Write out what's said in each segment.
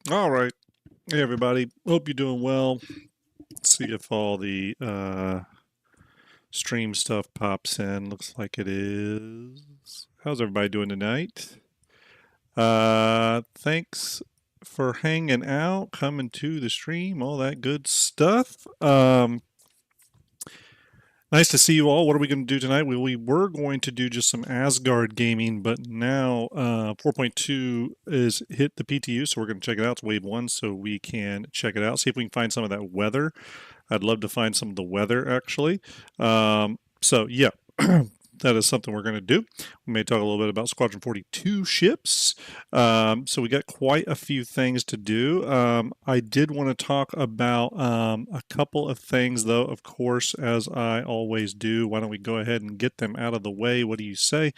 All right. Hey, everybody. Hope you're doing well. Let's see if all the stream stuff pops in. Looks like it is. How's everybody doing tonight? Thanks for hanging out, coming to the stream, all that good stuff. Nice to see you all. What are we going to do tonight? We were going to do just some Asgard gaming, but now 4.2 is hit the PTU, so we're going to check it out. It's wave 1, so we can check it out. See if we can find some of that weather. I'd love to find some of the weather, actually. So, yeah. That is something we're going to do. We may talk a little bit about Squadron 42 ships. So we got quite a few things to do. I did want to talk about a couple of things, though, of course, as I always do. Why don't we go ahead and get them out of the way? What do you say?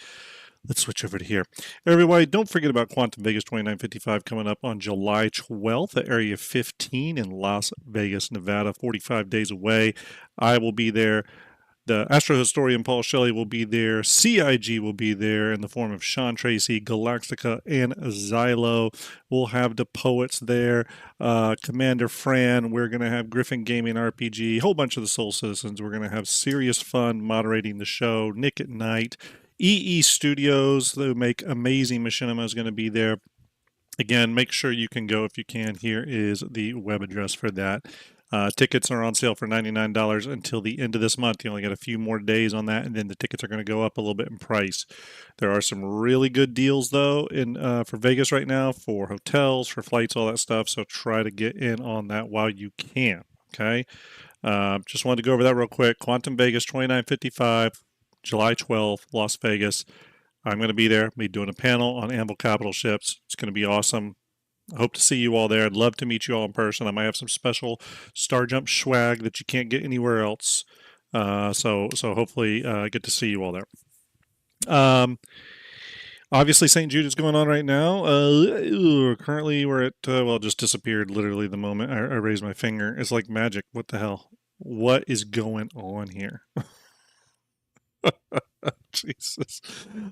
Let's switch over to here. Everybody, don't forget about Quantum Vegas 2955 coming up on July 12th at Area 15 in Las Vegas, Nevada, 45 days away. I will be there. The Astro Historian Paul Shelley will be there. CIG will be there in the form of Sean Tracy, Galactica, and Xylo. We'll have the poets there. Commander Fran. We're going to have Griffin Gaming RPG. A whole bunch of the Soul Citizens. We're going to have Serious Fun moderating the show. Nick at Night. EE Studios, who make amazing machinima, is going to be there. Again, make sure you can go if you can. Here is the web address for that. Tickets are on sale for $99 until the end of this month. You only got a few more days on that, and then the tickets are going to go up a little bit in price. There are some really good deals, though, for Vegas right now, for hotels, for flights, all that stuff. So try to get in on that while you can. Okay. Just wanted to go over that real quick. Quantum Vegas 2955, July 12th, Las Vegas. I'm going to be there. I'll be doing a panel on Anvil Capital ships. It's going to be awesome. I hope to see you all there. I'd love to meet you all in person. I might have some special STARJUMP swag that you can't get anywhere else. So hopefully get to see you all there. Obviously, St. Jude is going on right now. Currently, we're at, well, it just disappeared literally the moment I raised my finger. It's like magic. What the hell? What is going on here? Jesus,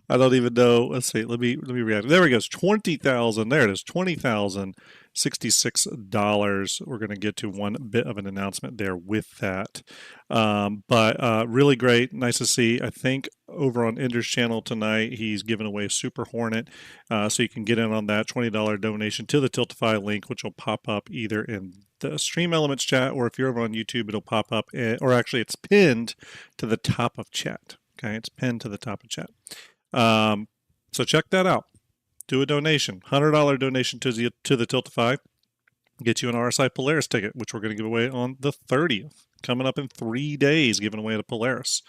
I don't even know. Let's see. Let me react. There we go. It's 20,000. There it is. $20,066. We're going to get to one bit of an announcement there with that. But really great. Nice to see. I think over on Ender's channel tonight, he's giving away a Super Hornet. So you can get in on that $20 donation to the Tiltify link, which will pop up either in the Stream Elements chat, or if you're over on YouTube, it'll pop up, or actually it's pinned to the top of chat. Okay, it's pinned to the top of chat. So check that out. Do a donation, $100 donation to the Tiltify. Get you an RSI Polaris ticket, which we're going to give away on the 30th. Coming up in 3 days, giving away a Polaris.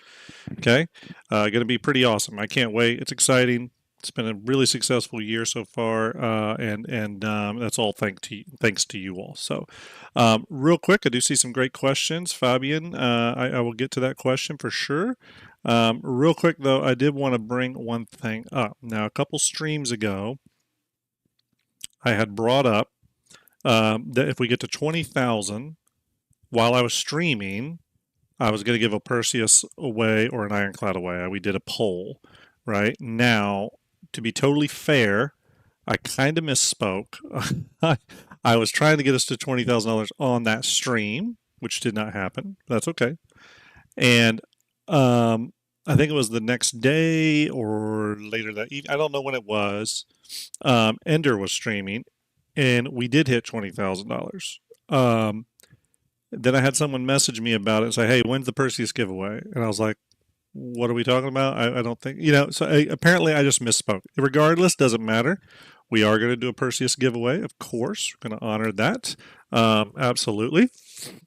Okay, going to be pretty awesome. I can't wait. It's exciting. It's been a really successful year so far, and that's all thanks to you all. So, real quick, I do see some great questions, Fabian. I will get to that question for sure. Real quick though, I did want to bring one thing up. Now, a couple streams ago, I had brought up that if we get to 20,000 while I was streaming, I was going to give a Perseus away or an Ironclad away. We did a poll, right? Now, to be totally fair, I kind of misspoke. I was trying to get us to $20,000 on that stream, which did not happen. That's okay. And I think it was the next day or later that evening. I don't know when it was. Ender was streaming, and we did hit $20,000. Then I had someone message me about it and say, "Hey, when's the Perseus giveaway?" And I was like, "What are we talking about? I don't think So apparently, I just misspoke. Regardless, doesn't matter. We are going to do a Perseus giveaway, of course. We're going to honor that. Absolutely.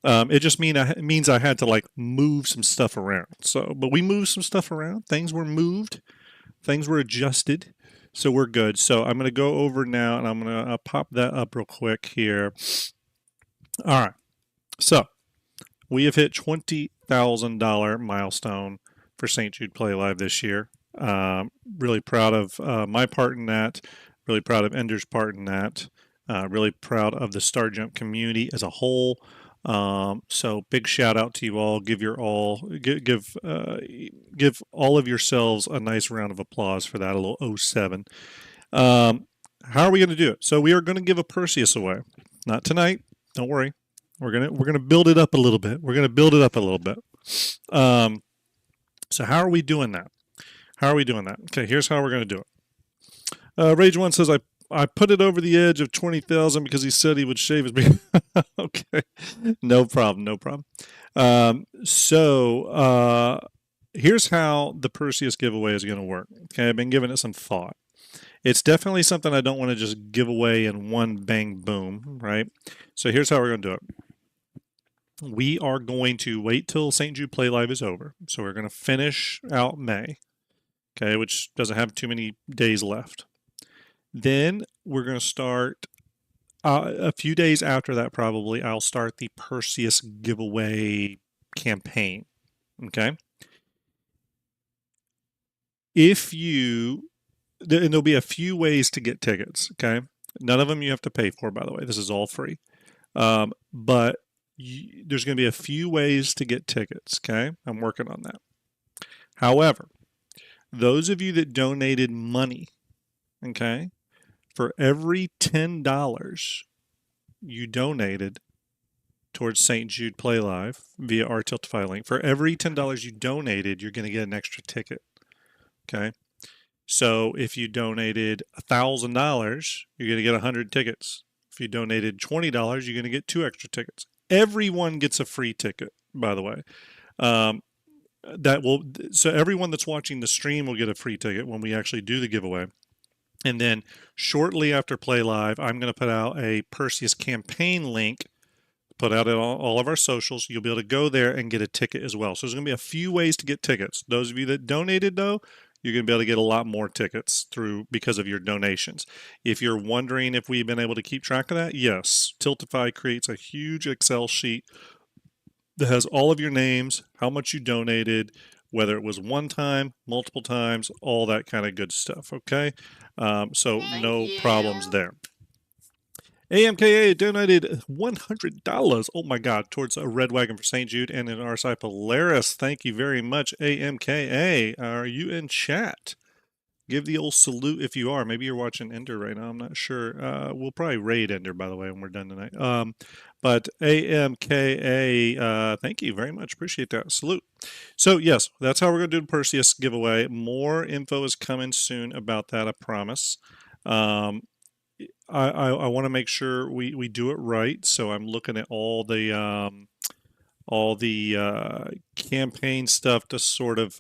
It just means I had to like move some stuff around. But we moved some stuff around. Things were moved. Things were adjusted. So we're good. So I'm going to go over now, and I'm going to pop that up real quick here. All right. So we have hit $20,000 milestone for St. Jude Play Live this year. Really proud of my part in that. Really proud of Ender's part in that. Really proud of the STARJUMP community as a whole. So big shout out to you all. Give all of yourselves a nice round of applause for that. A little 07. how are we going to do it? So we are going to give a Perseus away. Not tonight. Don't worry. We're gonna build it up a little bit. We're gonna build it up a little bit. Um, so how are we doing that? How are we doing that? Okay, here's how we're gonna do it. Rage One says I put it over the edge of 20,000 because he said he would shave his beard. Okay, no problem, no problem. Here's how the Perseus giveaway is going to work. Okay, I've been giving it some thought. It's definitely something I don't want to just give away in one bang boom, right? So here's how we're going to do it. We are going to wait till St. Jude Play Live is over. So we're going to finish out May, okay, which doesn't have too many days left. Then we're going to start a few days after that, probably, I'll start the Perseus giveaway campaign, okay? And there'll be a few ways to get tickets, okay? None of them you have to pay for, by the way. This is all free. But there's going to be a few ways to get tickets, okay? I'm working on that. However, those of you that donated money, okay, for every $10 you donated towards St. Jude Play Live via our Tiltify link, for every $10 you donated, you're going to get an extra ticket, okay? So if you donated $1,000, you're going to get 100 tickets. If you donated $20, you're going to get 2 extra tickets. Everyone gets a free ticket, by the way. So everyone that's watching the stream will get a free ticket when we actually do the giveaway. And then shortly after Play Live, I'm going to put out a Perseus campaign link, put out at all of our socials. You'll be able to go there and get a ticket as well. So there's going to be a few ways to get tickets. Those of you that donated, though, you're going to be able to get a lot more tickets because of your donations. If you're wondering if we've been able to keep track of that, yes. Tiltify creates a huge Excel sheet that has all of your names, how much you donated, whether it was one time, multiple times, all that kind of good stuff, okay? So no problems there. AMKA donated $100, oh my God, towards a red wagon for St. Jude and an RSI Polaris. Thank you very much, AMKA. Are you in chat? Give the old salute if you are. Maybe you're watching Ender right now. I'm not sure. We'll probably raid Ender, by the way, when we're done tonight. But AMKA, thank you very much. Appreciate that. Salute. So, yes, that's how we're going to do the Perseus giveaway. More info is coming soon about that, I promise. I want to make sure we do it right. So I'm looking at all the campaign stuff to sort of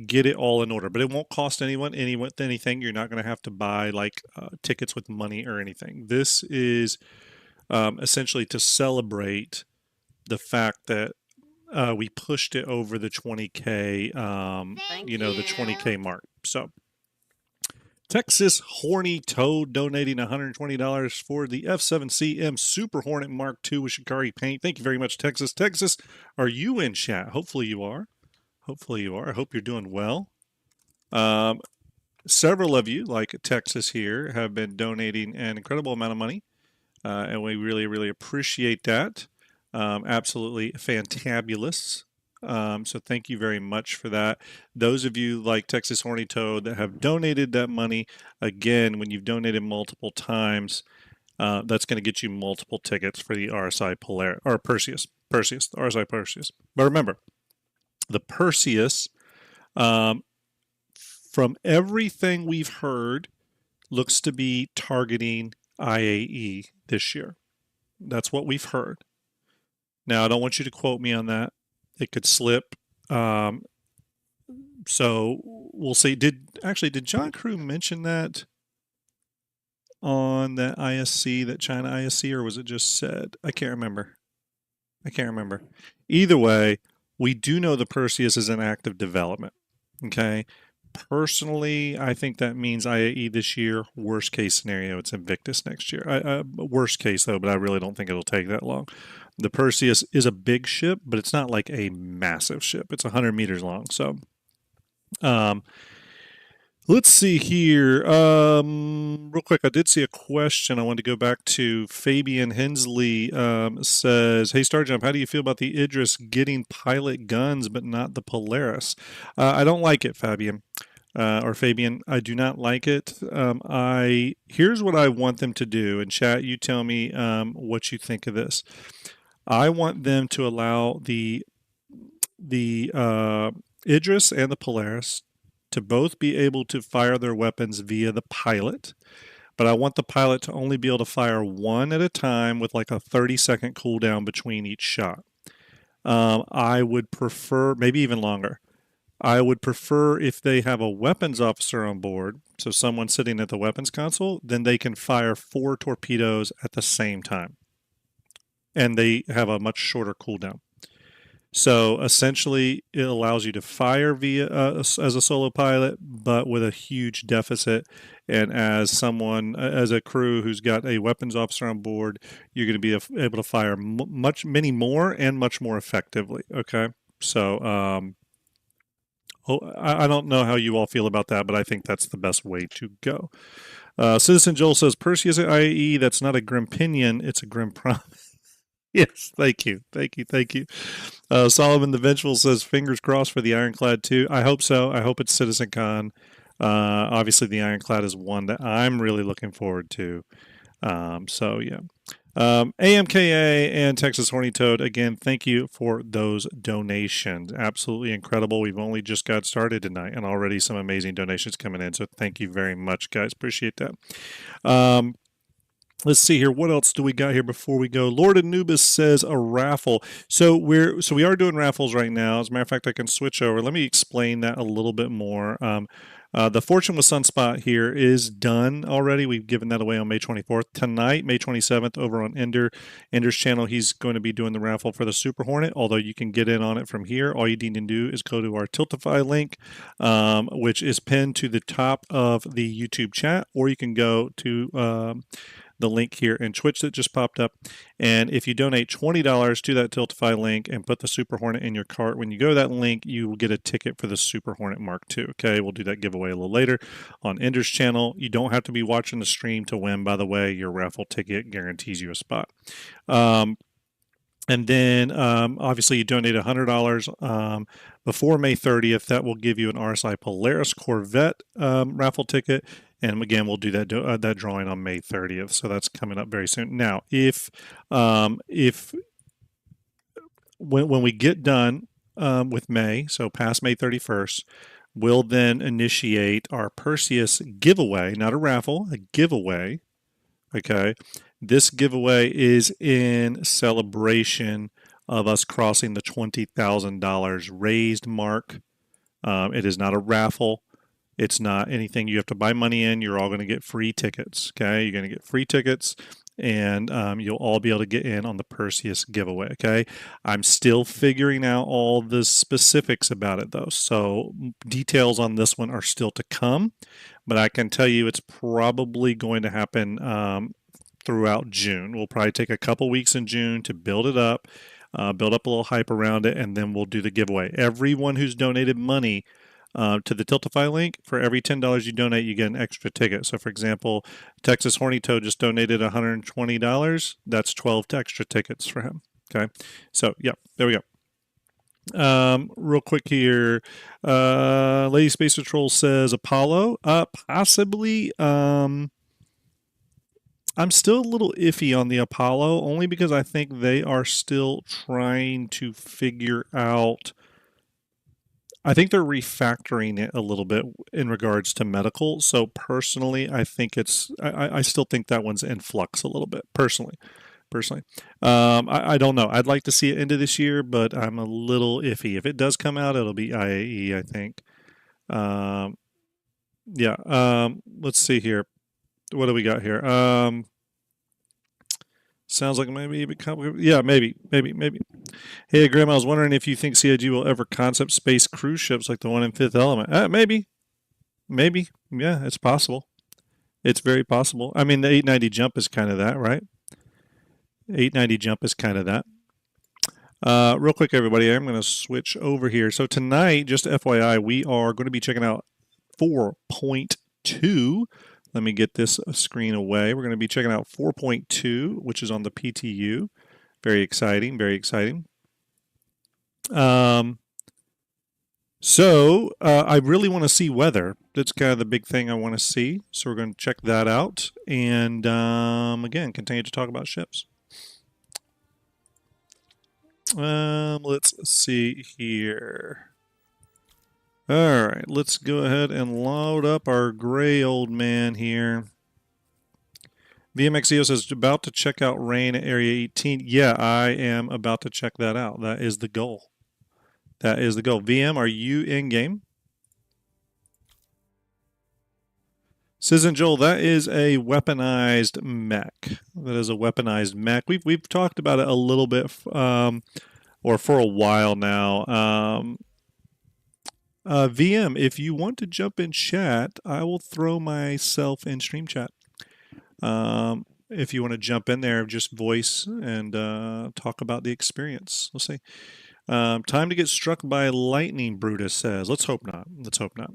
get it all in order, but it won't cost anyone anything. You're not going to have to buy like tickets with money or anything. This is essentially to celebrate the fact that we pushed it over the 20K, the 20K mark. So Texas Horny Toad donating $120 for the F7CM Super Hornet Mark II with Shikari paint. Thank you very much, Texas. Texas, are you in chat? Hopefully you are. Hopefully you are. I hope you're doing well. Several of you, like Texas here, have been donating an incredible amount of money, and we really, really appreciate that. Absolutely fantabulous. So thank you very much for that. Those of you like Texas Horny Toad that have donated that money, again, when you've donated multiple times, that's going to get you multiple tickets for the RSI Polaris or Perseus, the RSI Perseus. But remember, the Perseus, from everything we've heard, looks to be targeting IAE this year. That's what we've heard. Now, I don't want you to quote me on that. It could slip. So we'll see. Did John Crew mention that on that ISC, that China ISC, or was it just said? I can't remember. Either way, we do know the Perseus is in active development, okay? Personally, I think that means IAE this year. Worst case scenario, it's Invictus next year. Worst case, though, but I really don't think it'll take that long. The Perseus is a big ship, but it's not like a massive ship. It's 100 meters long, so... let's see here. Real quick, I did see a question. I wanted to go back to Fabian Hensley. Says, "Hey, STARJUMP, how do you feel about the Idris getting pilot guns but not the Polaris?" I don't like it, Fabian. or Fabian, I do not like it. Here's what I want them to do, and chat, you tell me what you think of this. I want them to allow the Idris and the Polaris to both be able to fire their weapons via the pilot, but I want the pilot to only be able to fire one at a time with like a 30-second cooldown between each shot. I would prefer, maybe even longer. I would prefer if they have a weapons officer on board, so someone sitting at the weapons console, then they can fire 4 torpedoes at the same time. And they have a much shorter cooldown. So essentially, it allows you to fire via as a solo pilot, but with a huge deficit. And as a crew who's got a weapons officer on board, you're going to be able to fire many more and much more effectively. Okay, so I don't know how you all feel about that, but I think that's the best way to go. Citizen Joel says Perseus at IAE. That's not a grim pinion; it's a grim promise. Yes, thank you. Solomon the Vengeful says, fingers crossed for the Ironclad too. I hope so. I hope it's Citizen Con. Obviously, the Ironclad is one that I'm really looking forward to. So, yeah. AMKA and Texas Horny Toad, again, thank you for those donations. Absolutely incredible. We've only just got started tonight and already some amazing donations coming in. So, thank you very much, guys. Appreciate that. Let's see here. What else do we got here before we go? Lord Anubis says a raffle. So we are doing raffles right now. As a matter of fact, I can switch over. Let me explain that a little bit more. The Fortune with Sunspot here is done already. We've given that away on May 24th. Tonight, May 27th, over on Ender's channel, he's going to be doing the raffle for the Super Hornet, although you can get in on it from here. All you need to do is go to our Tiltify link, which is pinned to the top of the YouTube chat, or you can go to the link here in Twitch that just popped up. And if you donate $20 to that Tiltify link and put the Super Hornet in your cart, when you go to that link, you will get a ticket for the Super Hornet Mark II. Okay, we'll do that giveaway a little later on Ender's channel. You don't have to be watching the stream to win, by the way. Your raffle ticket guarantees you a spot. And then, obviously, you donate $100 before May 30th. That will give you an RSI Polaris Corvette raffle ticket. And again, we'll do that drawing on May 30th. So that's coming up very soon. Now, when we get done with May, so past May 31st, we'll then initiate our Perseus giveaway, not a raffle, a giveaway. Okay. This giveaway is in celebration of us crossing the $20,000 raised mark. It is not a raffle. It's not anything you have to buy money in. You're all going to get free tickets. Okay, you're going to get free tickets, and you'll all be able to get in on the Perseus giveaway. Okay, I'm still figuring out all the specifics about it though, so details on this one are still to come. But I can tell you it's probably going to happen throughout June. We'll probably take a couple weeks in June to build it up, build up a little hype around it, and then we'll do the giveaway. Everyone who's donated money to the Tiltify link, for every $10 you donate, you get an extra ticket. So, for example, Texas Horny Toad just donated $120. That's 12 extra tickets for him. Okay, so yeah, there we go. Real quick here, Lady Space Patrol says Apollo. Possibly. I'm still a little iffy on the Apollo, only because I think they are still trying to figure out. I think they're refactoring it a little bit in regards to medical. So personally, I think I still think that one's in flux a little bit. Personally, I don't know. I'd like to see it into this year, but I'm a little iffy. If it does come out, it'll be IAE, I think. Yeah. Let's see here. What do we got here? Sounds like maybe a bit complicated. Yeah, maybe. Hey, Graham, I was wondering if you think CIG will ever concept space cruise ships like the one in Fifth Element. Maybe. Yeah, it's possible. It's very possible. I mean, the 890 jump is kind of that, right? 890 jump is kind of that. Real quick, everybody, I'm going to switch over here. So tonight, just FYI, we are going to be checking out 4.2. Let me get this screen away. We're going to be checking out 4.2, which is on the PTU. Very exciting, very exciting. So I really want to see weather. That's kind of the big thing I want to see. So we're going to check that out, and again, continue to talk about ships. Let's see here. All right, let's go ahead and load up our gray old man here. VMXEO says, about to check out rain at Area 18. Yeah, I am about to check that out. That is the goal. That is the goal. VM, are you in game? Citizen Joel, that is a weaponized mech. That is a weaponized mech. We've talked about it a little bit, or for a while now. VM, if you want to jump in chat, I will throw myself in stream chat. If you want to jump in there, just voice and talk about the experience. We'll see. Time to get struck by lightning, Brutus says. Let's hope not. Let's hope not.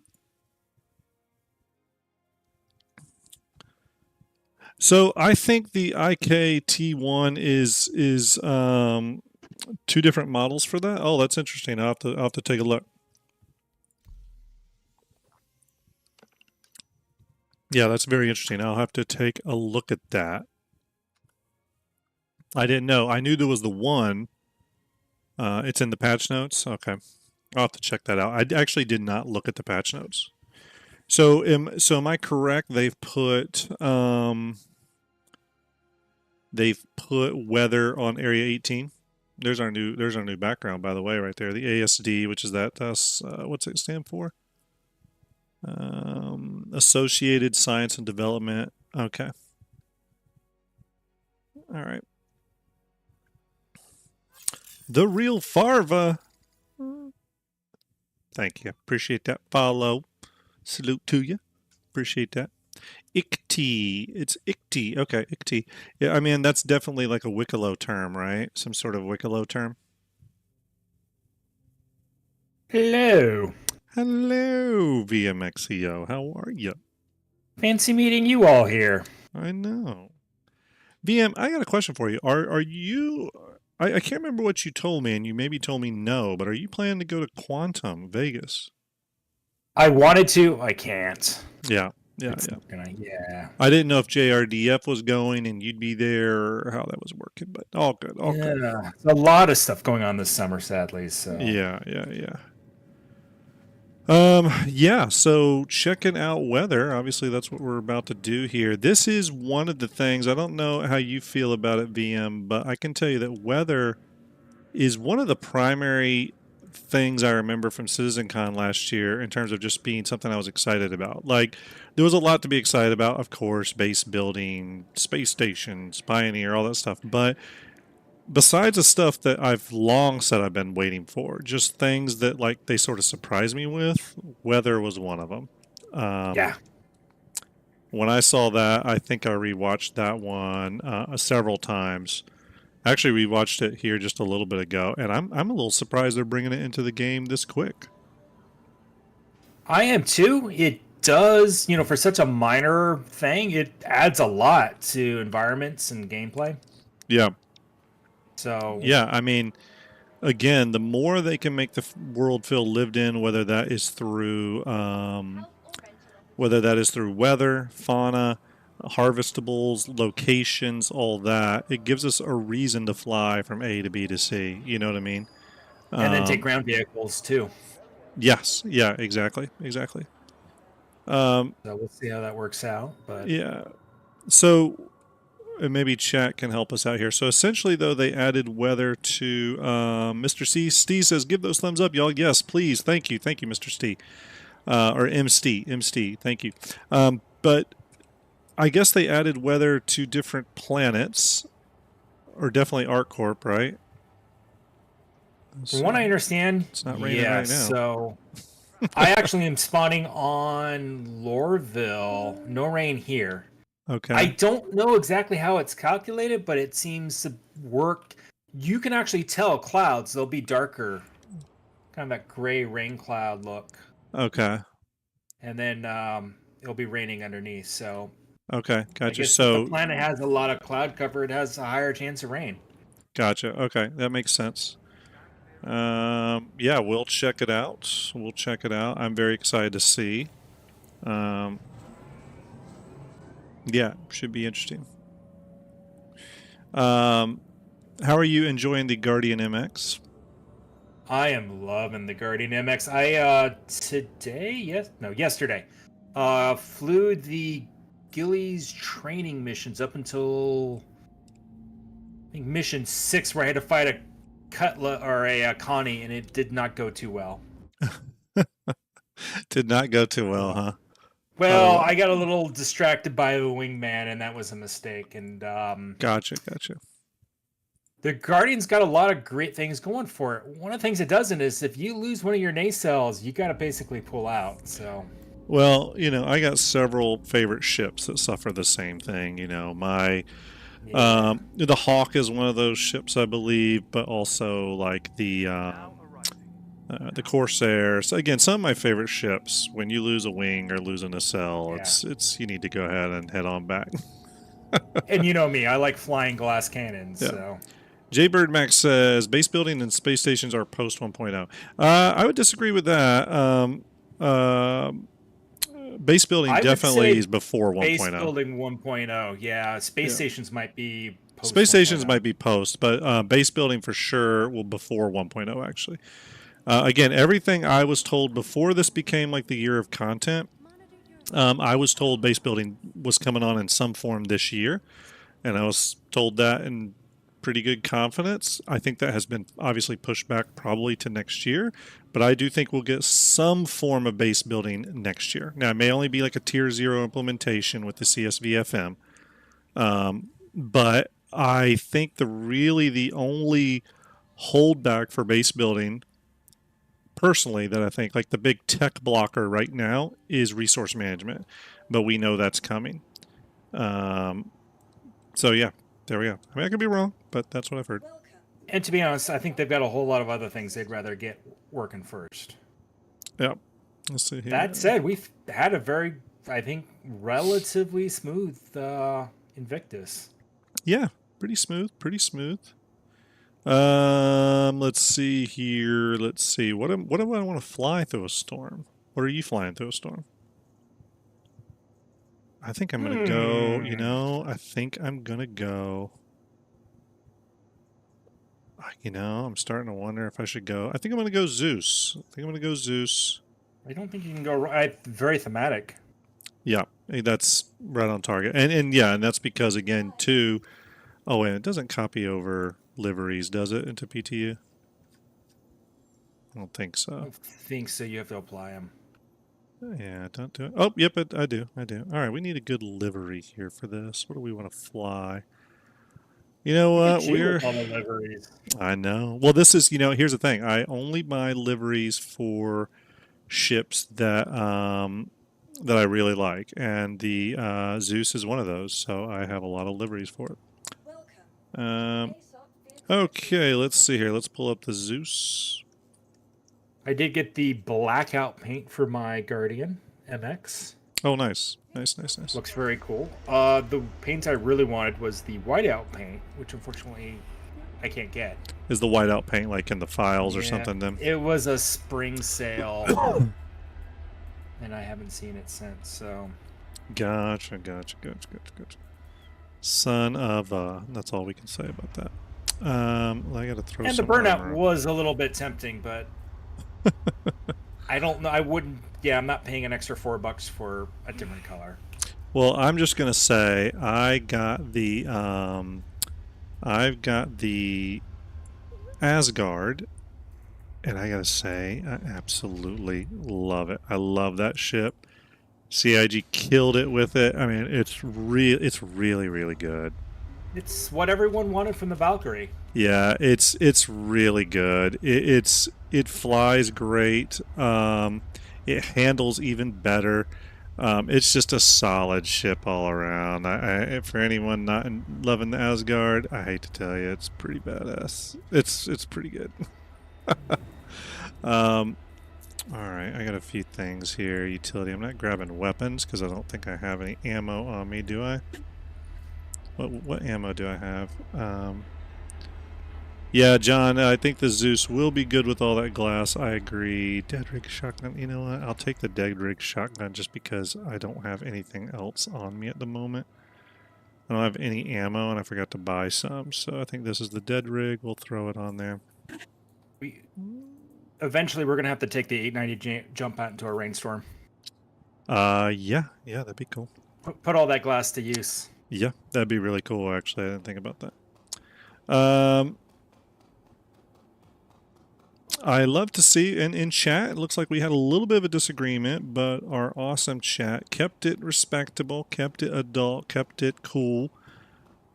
So I think the IKT1 is two different models for that. Oh, that's interesting. I'll have to take a look. Yeah, that's very interesting. I'll have to take a look at that. I didn't know. I knew there was the one. It's in the patch notes. Okay, I'll have to check that out. I actually did not look at the patch notes. So am I correct? They've put weather on Area 18. There's our new background, by the way, right there. The ASD, which is that what's it stand for? Associated Science and Development. Okay. All right. The real Farva. Thank you. Appreciate that follow. Salute to you. Appreciate that. ICT. It's ICT. Okay, ICT. Yeah, I mean, that's definitely like a Wicklow term, right? Some sort of Wicklow term. Hello. Hello, VMXEO. How are you? Fancy meeting you all here. I know. VM, I got a question for you. Are you... I can't remember what you told me, and you maybe told me no, but are you planning to go to Quantum, Vegas? I wanted to. I can't. Yeah. Yeah. I didn't know if JRDF was going and you'd be there or how that was working, but all good. All good. Yeah. A lot of stuff going on this summer, sadly. So Yeah. Yeah, so checking out weather, obviously that's what we're about to do here. This is one of the things, I don't know how you feel about it, VM, but I can tell you that weather is one of the primary things I remember from CitizenCon last year in terms of just being something I was excited about. Like, there was a lot to be excited about, of course, base building, space stations, Pioneer, all that stuff, but besides the stuff that I've long said I've been waiting for, just things that like they sort of surprised me with, weather was one of them. yeah. When I saw that, I think I rewatched that one several times. Actually, we watched it here just a little bit ago, and I'm a little surprised they're bringing it into the game this quick. I am too. It does, for such a minor thing, it adds a lot to environments and gameplay. Yeah. So Yeah, I mean, again, the more they can make the world feel lived in, whether that is through weather, fauna, harvestables, locations, all that, it gives us a reason to fly from A to B to C. You know what I mean? and then take ground vehicles too. Yes. Yeah. Exactly. So we'll see how that works out. But Yeah. So maybe chat can help us out here. So essentially, though, they added weather to Mr. C. Steve says, "Give those thumbs up, y'all." Yes, please. Thank you, Mr. Steve, or M. Steve. Thank you. But I guess they added weather to different planets, or definitely ArcCorp, right? from what I understand, it's not raining right now. So I actually am spawning on Lorville. No rain here. Okay. I don't know exactly how it's calculated, but it seems to work. You can actually tell clouds; they'll be darker, kind of that gray rain cloud look. Okay. And then it'll be raining underneath. So okay, gotcha. I guess so if the planet has a lot of cloud cover, it has a higher chance of rain. Gotcha. Okay, that makes sense. Yeah, we'll check it out. We'll check it out. I'm very excited to see. Yeah, should be interesting. How are you enjoying the Guardian MX? I am loving the Guardian MX. Yesterday, flew the Gillies training missions up until I think mission 6, where I had to fight a Cutla or a Connie, and it did not go too well. Did not go too well, huh? Well, Oh, I got a little distracted by the wingman, and that was a mistake. And gotcha. the Guardian's got a lot of great things going for it. One of the things it doesn't is if you lose one of your nacelles, you got to basically pull out. So, Well, I got several favorite ships that suffer the same thing. yeah. The Hawk is one of those ships, I believe, but also like the Corsair. So again, some of my favorite ships. When you lose a wing or lose a nacelle, Yeah. it's you need to go ahead and head on back. And you know me, I like flying glass cannons. Yeah. So, Jaybird Max says base building and space stations are post 1.0. I would disagree with that. Base building I would definitely say is before 1.0. base building 1.0. Yeah, space Yeah. stations might be post Space stations 1.0. might be post, but base building for sure will before 1.0 actually. Again, everything I was told before this became like the year of content, I was told base building was coming on in some form this year, and I was told that in pretty good confidence. I think that has been obviously pushed back probably to next year, but I do think we'll get some form of base building next year. Now, it may only be like a tier 0 implementation with the CSVFM, but I think the only holdback for base building personally that I think like the big tech blocker right now is resource management, but we know that's coming. So yeah, there we go. I mean, I could be wrong, but that's what I've heard. And to be honest, I think they've got a whole lot of other things they'd rather get working first. Yeah. Let's see here. That said, we've had a very, I think, relatively smooth Invictus. Yeah, pretty smooth. Let's see here. Let's see. What do I want to fly through a storm? What are you flying through a storm? I think I'm gonna go. I think I'm gonna go. I'm starting to wonder if I should go. I think I'm gonna go Zeus. I don't think you can go right. Very thematic. Yeah, that's right on target. And yeah, and that's because again, too. Oh, and it doesn't copy over liveries, does it, into PTU? I don't think so. I don't think so. You have to apply them. Yeah, don't do it. Oh, yep, I do. All right, we need a good livery here for this. What do we want to fly? You know what? We're all the liveries. I know. Well, this is, here's the thing. I only buy liveries for ships that I really like, and the Zeus is one of those. So I have a lot of liveries for it. Okay, let's see here. Let's pull up the Zeus. I did get the blackout paint for my Guardian MX. Oh, nice. Looks very cool. The paint I really wanted was the whiteout paint, which unfortunately I can't get. Is the whiteout paint like in the files or something then? It was a spring sale, and I haven't seen it since. So. Gotcha. Son of that's all we can say about that. I got to throw. And the burnout was a little bit tempting, but I don't know. I wouldn't. Yeah, I'm not paying an extra $4 for a different color. Well, I'm just gonna say I've got the Asgard, and I gotta say I absolutely love it. I love that ship. CIG killed it with it. I mean, it's really good. It's what everyone wanted from the Valkyrie. Yeah, it's really good. It flies great. It handles even better. It's just a solid ship all around. For anyone not loving the Asgard, I hate to tell you, it's pretty badass. It's pretty good. All right, I got a few things here. Utility. I'm not grabbing weapons because I don't think I have any ammo on me, do I? What ammo do I have? Yeah, John, I think the Zeus will be good with all that glass. I agree. Dead rig shotgun. You know what? I'll take the dead rig shotgun just because I don't have anything else on me at the moment. I don't have any ammo, and I forgot to buy some. So I think this is the dead rig. We'll throw it on there. Eventually, we're going to have to take the 890 jump out into a rainstorm. Yeah, that'd be cool. Put all that glass to use. Yeah, that'd be really cool, actually. I didn't think about that. I love to see, and in chat, it looks like we had a little bit of a disagreement, but our awesome chat kept it respectable, kept it adult, kept it cool,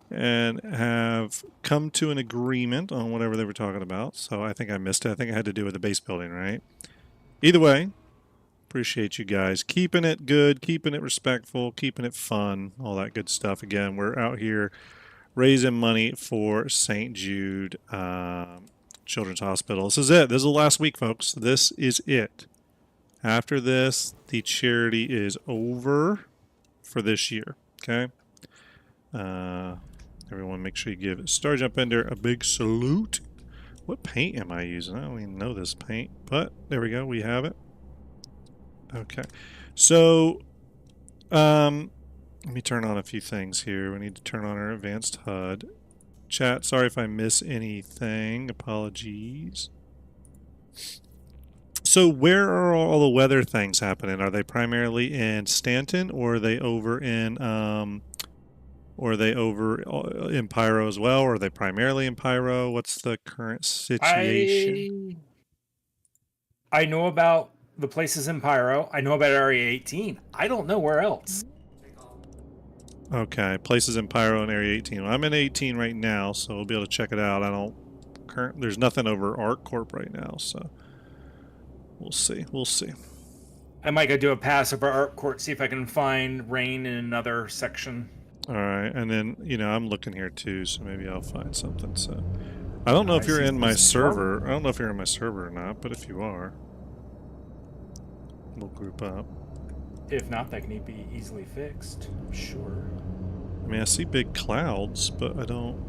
and have come to an agreement on whatever they were talking about. So I think I missed it. I think it had to do with the base building, right? Either way, appreciate you guys keeping it good, keeping it respectful, keeping it fun, all that good stuff. Again, we're out here raising money for St. Jude Children's Hospital. This is it. This is the last week, folks. This is it. After this, the charity is over for this year. Okay? Everyone make sure you give STARJUMP Ender a big salute. What paint am I using? I don't even know this paint, but there we go. We have it. Okay. So, let me turn on a few things here. We need to turn on our advanced HUD. Chat, sorry if I miss anything. Apologies. So where are all the weather things happening? Are they primarily in Stanton, or are they over in Pyro as well, or are they primarily in Pyro? What's the current situation? I know about the places in Pyro. I know about Area 18. I don't know where else. Okay, places in Pyro and Area 18. Well, I'm in 18 right now, so we'll be able to check it out. There's nothing over Arc Corp right now, so we'll see. We'll see. I might go do a pass over Arc Corp, see if I can find rain in another section. All right, and then, I'm looking here too, so maybe I'll find something. So I don't know if you're in my server. I don't know if you're in my server or not, but if you are, we'll group up. If not, that can be easily fixed, I'm sure. I mean, I see big clouds, but I don't...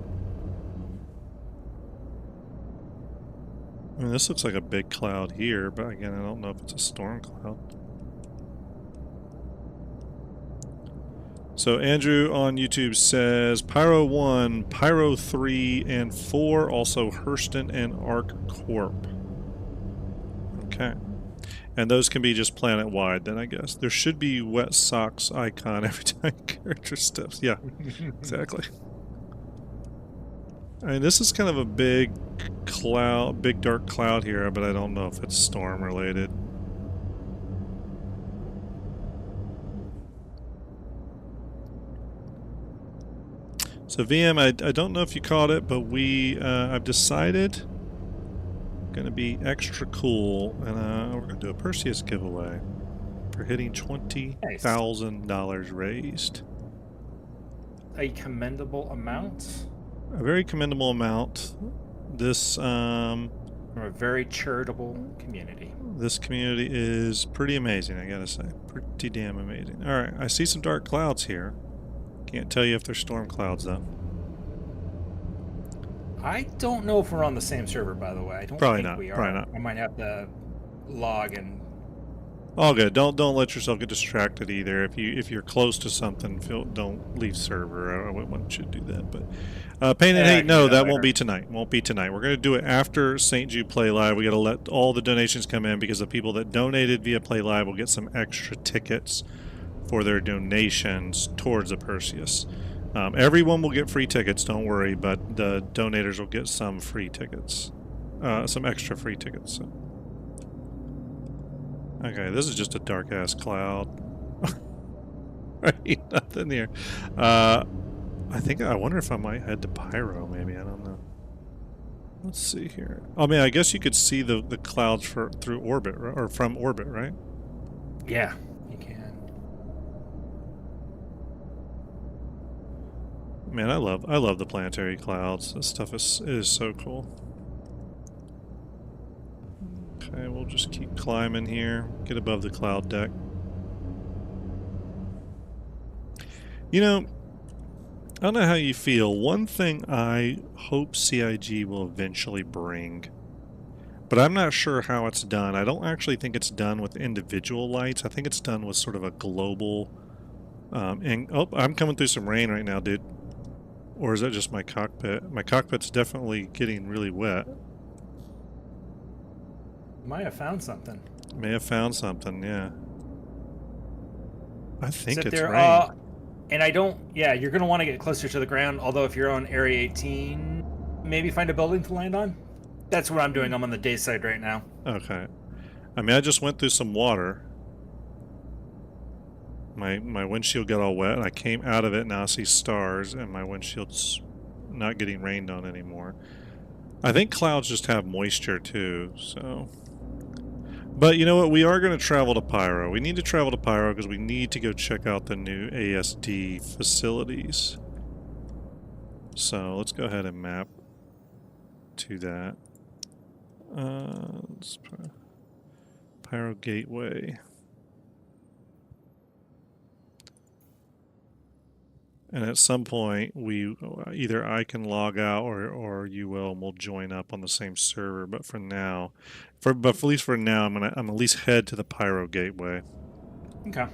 I mean, this looks like a big cloud here, but again, I don't know if it's a storm cloud. So Andrew on YouTube says Pyro 1, Pyro 3, and 4, also Hurston and Arc Corp. Okay. And those can be just planet-wide then, I guess. There should be wet socks icon every time character steps. Yeah, exactly. I mean, this is kind of a big cloud, big dark cloud here, but I don't know if it's storm-related. So VM, I don't know if you caught it, but I've decided going to be extra cool, and we're going to do a Perseus giveaway for hitting $20,000 raised. A commendable amount? A very commendable amount. This from a very charitable community. This community is pretty amazing, I gotta say. Pretty damn amazing. Alright, I see some dark clouds here. Can't tell you if they're storm clouds, though. I don't know if we're on the same server, by the way. I don't think we are. Probably not. I might have to log and... All good. Don't let yourself get distracted either. If you're close to something, don't leave server. I wouldn't want you to do that. But Pain and Hate, no, that won't be tonight. Won't be tonight. We're going to do it after St. Jude Play Live. We got to let all the donations come in, because the people that donated via Play Live will get some extra tickets for their donations towards the Perseus. Everyone will get free tickets, don't worry, but the donators will get some free tickets. Some extra free tickets. So. Okay, this is just a dark-ass cloud. Right, nothing here. I wonder if I might head to Pyro, maybe, I don't know. Let's see here. I mean, I guess you could see the clouds through orbit, or from orbit, right? Yeah, you can. Man, I love the planetary clouds. This stuff is so cool. Okay, we'll just keep climbing here. Get above the cloud deck. You know, I don't know how you feel. One thing I hope CIG will eventually bring, but I'm not sure how it's done. I don't actually think it's done with individual lights. I think it's done with sort of a global. Oh, I'm coming through some rain right now, dude. Or is that just my cockpit? My cockpit's definitely getting really wet. Might have found something. May have found something, yeah. I think Sit it's there. rain. And I don't. Yeah, you're gonna want to get closer to the ground. Although if you're on Area 18, maybe find a building to land on. That's what I'm doing. I'm on the day side right now. Okay. I mean, I just went through some water. My windshield got all wet, and I came out of it, now I see stars, and my windshield's not getting rained on anymore. I think clouds just have moisture, too, so... But you know what? We are going to travel to Pyro. We need to travel to Pyro because we need to go check out the new ASD facilities. So let's go ahead and map to that. Let's put Pyro Gateway. And at some point, we either I can log out or you will, and we'll join up on the same server. But for now, but at least for now, I'm at least head to the Pyro Gateway. Okay.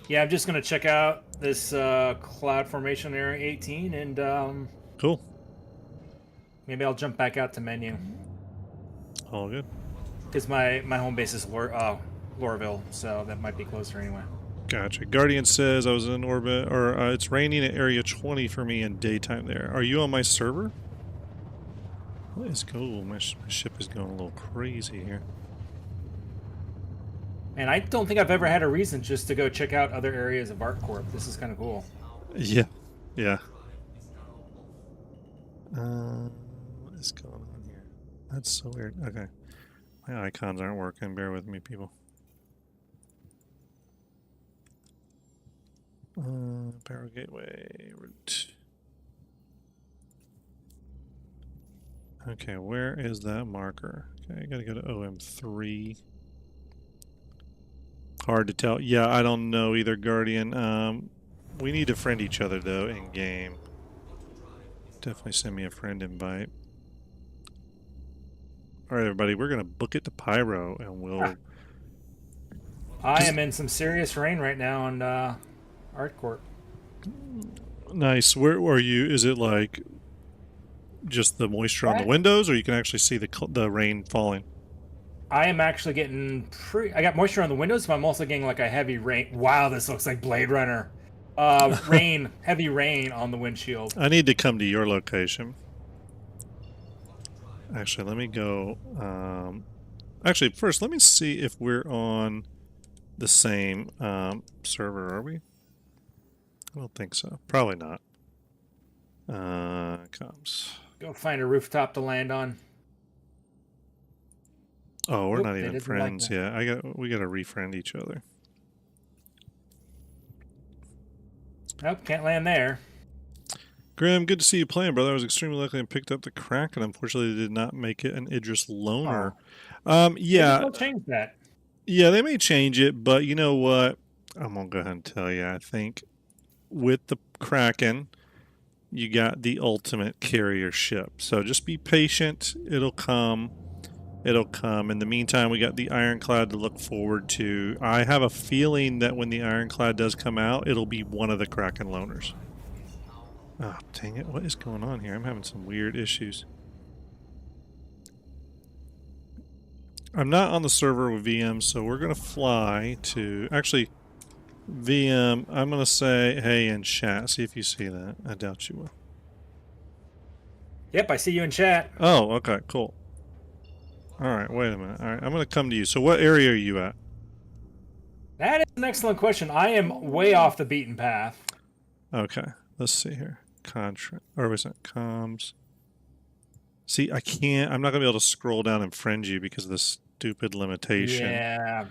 Yeah, I'm just gonna check out this cloud formation Area 18, and Cool. maybe I'll jump back out to menu All good. because my home base is Lorville, so that might be closer anyway. Gotcha. Guardian says I was in orbit, or it's raining at area 20 for me in daytime there. Are you on my server? Let's go. My ship is going a little crazy here. And I don't think I've ever had a reason just to go check out other areas of ArcCorp. This is kind of cool. Yeah. Yeah. What is going on here? That's so weird. Okay. My icons aren't working. Bear with me, people. Power Gateway route. Okay, where is that marker? Okay, I gotta go to OM3. Hard to tell. Yeah, I don't know either, Guardian. We need to friend each other, though, in game. Definitely send me a friend invite. Alright, everybody, we're gonna book it to Pyro, and we'll... I am in some serious rain right now on ArcCorp. Nice. Where are you? Is it like just the moisture on the windows, or you can actually see the rain falling? I am actually getting I got moisture on the windows, but I'm also getting like a heavy rain. Wow, this looks like Blade Runner. Heavy rain on the windshield. I need to come to your location. Actually, let me go. Actually, first, let me see if we're on the same server. Are we? I don't think so. Probably not. Comes. Go find a rooftop to land on. Oh, we're not even friends. Like yeah, we gotta refriend each other. Nope, can't land there. Graham, good to see you playing, brother. I was extremely lucky and picked up the crack, and unfortunately did not make it an Idris loner. Yeah. They'll change that. Yeah, they may change it, but you know what? I'm gonna go ahead and tell you. I think with the Kraken, you got the ultimate carrier ship. So just be patient. It'll come. It'll come. In the meantime, we got the Ironclad to look forward to. I have a feeling that when the Ironclad does come out, it'll be one of the Kraken loaners. Oh, dang it. What is going on here? I'm having some weird issues. I'm not on the server with VM, so we're going to fly to... Actually, VM, I'm going to say, hey, in chat. See if you see that. I doubt you will. Yep, I see you in chat. Oh, okay, cool. Alright, wait a minute. Alright, I'm going to come to you. So what area are you at? That is an excellent question. I am way off the beaten path. Okay, let's see here. Contract, or was it comms? See, I can't, I'm not going to be able to scroll down and friend you because of this stupid limitation. Yeah.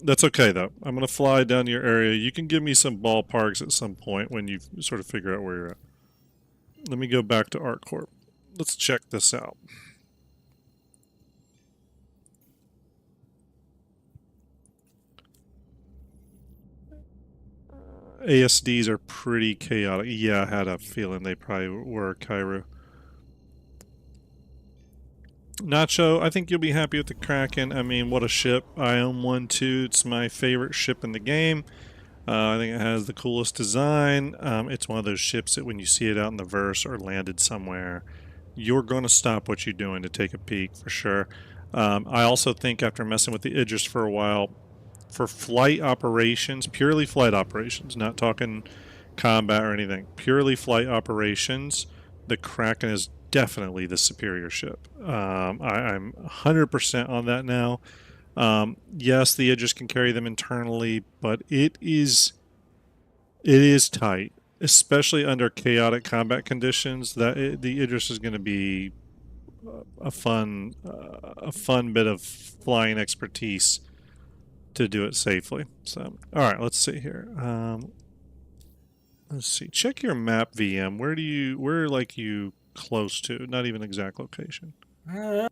That's okay though. I'm going to fly down to your area. You can give me some ballparks at some point when you sort of figure out where you're at. Let me go back to ArcCorp. Let's check this out. ASDs are pretty chaotic. Yeah, I had a feeling they probably were, Kairu. Nacho, I think you'll be happy with the Kraken. I mean, what a ship. I own one too. It's my favorite ship in the game. I think it has the coolest design. It's one of those ships that when you see it out in the verse or landed somewhere, you're going to stop what you're doing to take a peek for sure. I also think after messing with the Idris for a while, for flight operations, purely flight operations, not talking combat or anything, purely flight operations, the Kraken is definitely the superior ship. I'm 100% on that now. Yes, the Idris can carry them internally, but it is tight, especially under chaotic combat conditions. The Idris is going to be a fun bit of flying expertise to do it safely. So, all right, let's see here. Let's see. Check your map, VM. Where like you close to? Not even exact location. Huh.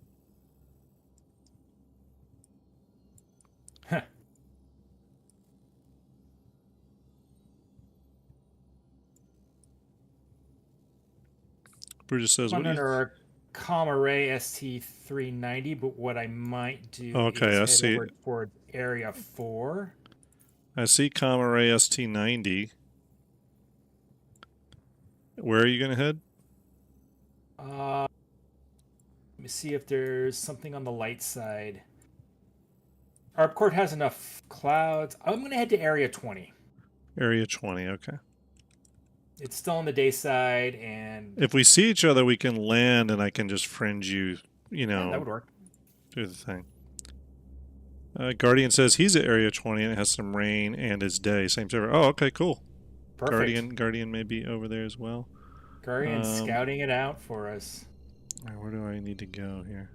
Brutus says, "What I'm do you?" under Comma Ray ST390, but what I might do Okay, I is head see. over toward Area 4. I see Comma-Ray ST90. Where are you going to head? Let me see if there's something on the light side. Arpcourt has enough clouds. I'm going to head to Area 20. Area 20, okay. It's still on the day side, and If we see each other, we can land and I can just fringe you, yeah, that would work. do the thing. Guardian says he's at Area 20 and it has some rain and it's day. Same server. Oh, okay, cool. Perfect. Guardian may be over there as well. Guardian's scouting it out for us. Where do I need to go here?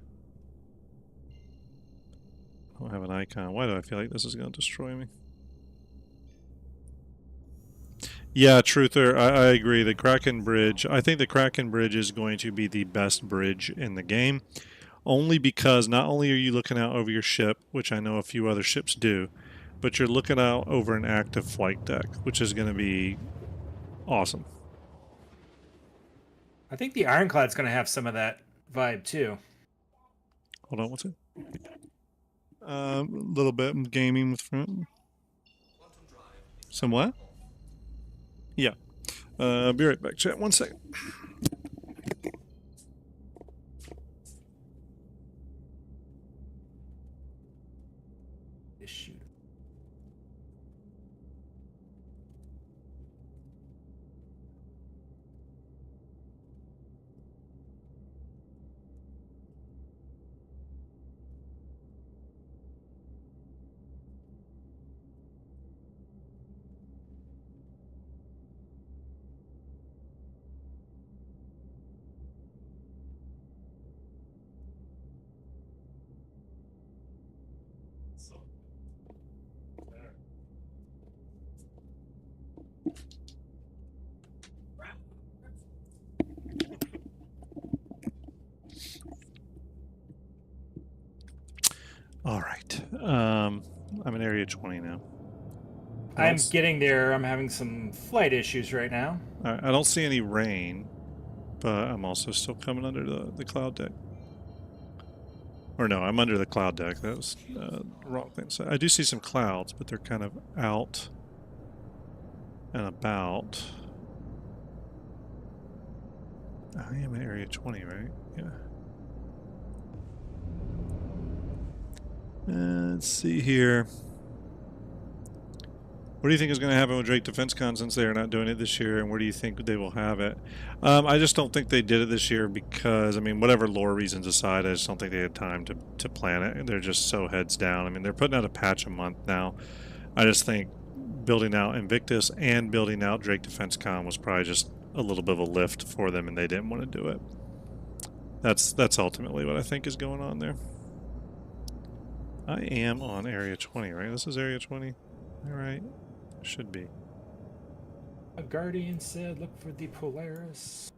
I don't have an icon. Why do I feel like this is going to destroy me? Yeah, Truther, I agree. The Kraken Bridge, I think the Kraken Bridge is going to be the best bridge in the game. Only because not only are you looking out over your ship, which I know a few other ships do, but you're looking out over an active flight deck, which is going to be awesome. I think the Ironclad's going to have some of that vibe too. Hold on, what's it? A little bit. I'm gaming with front. Some what? Yeah. Be right back, chat. 1 second. Shoot. All right. I'm in Area 20 now. I'm getting there. I'm having some flight issues right now. I don't see any rain, but I'm also still coming under the cloud deck. Or no, I'm under the cloud deck. That was the wrong thing. So I do see some clouds, but they're kind of out and about. I am in Area 20, right? Yeah. Let's see here. What do you think is going to happen with Drake Defense Con since they are not doing it this year, and where do you think they will have it? I just don't think they did it this year because, I mean, whatever lore reasons aside, I just don't think they had time to plan it. They're just so heads down. I mean, they're putting out a patch a month now. I just think building out Invictus and building out Drake Defense Con was probably just a little bit of a lift for them, and they didn't want to do it. That's ultimately what I think is going on there. I am on Area 20, right? This is Area 20? All right. Should be. A Guardian said, look for the Polaris.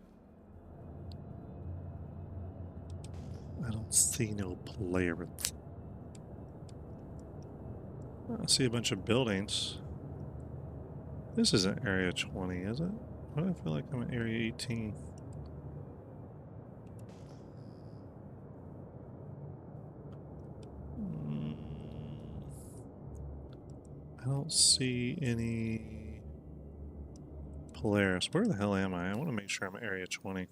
I don't see no Polaris. I see a bunch of buildings. This isn't Area 20, is it? Why do I feel like I'm at Area 18? I don't see any Polaris. Where the hell am I? I want to make sure I'm at Area 20.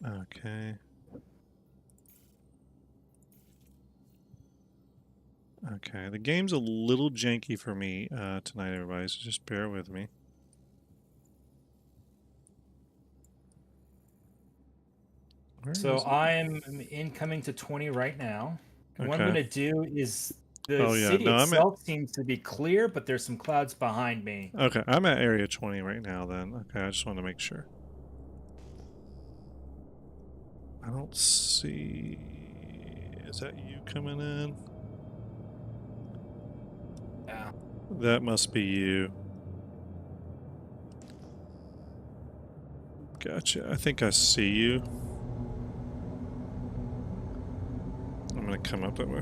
Okay. Okay, the game's a little janky for me tonight, everybody, so just bear with me. So I'm incoming to 20 right now. And what I'm Okay. going to do is the Oh, yeah. city No, I'm at... itself seems to be clear, but there's some clouds behind me. Okay, I'm at Area 20 right now then. Okay, I just want to make sure. I don't see... Is that you coming in? Yeah. That must be you. Gotcha. I think I see you. I'm gonna come up that way.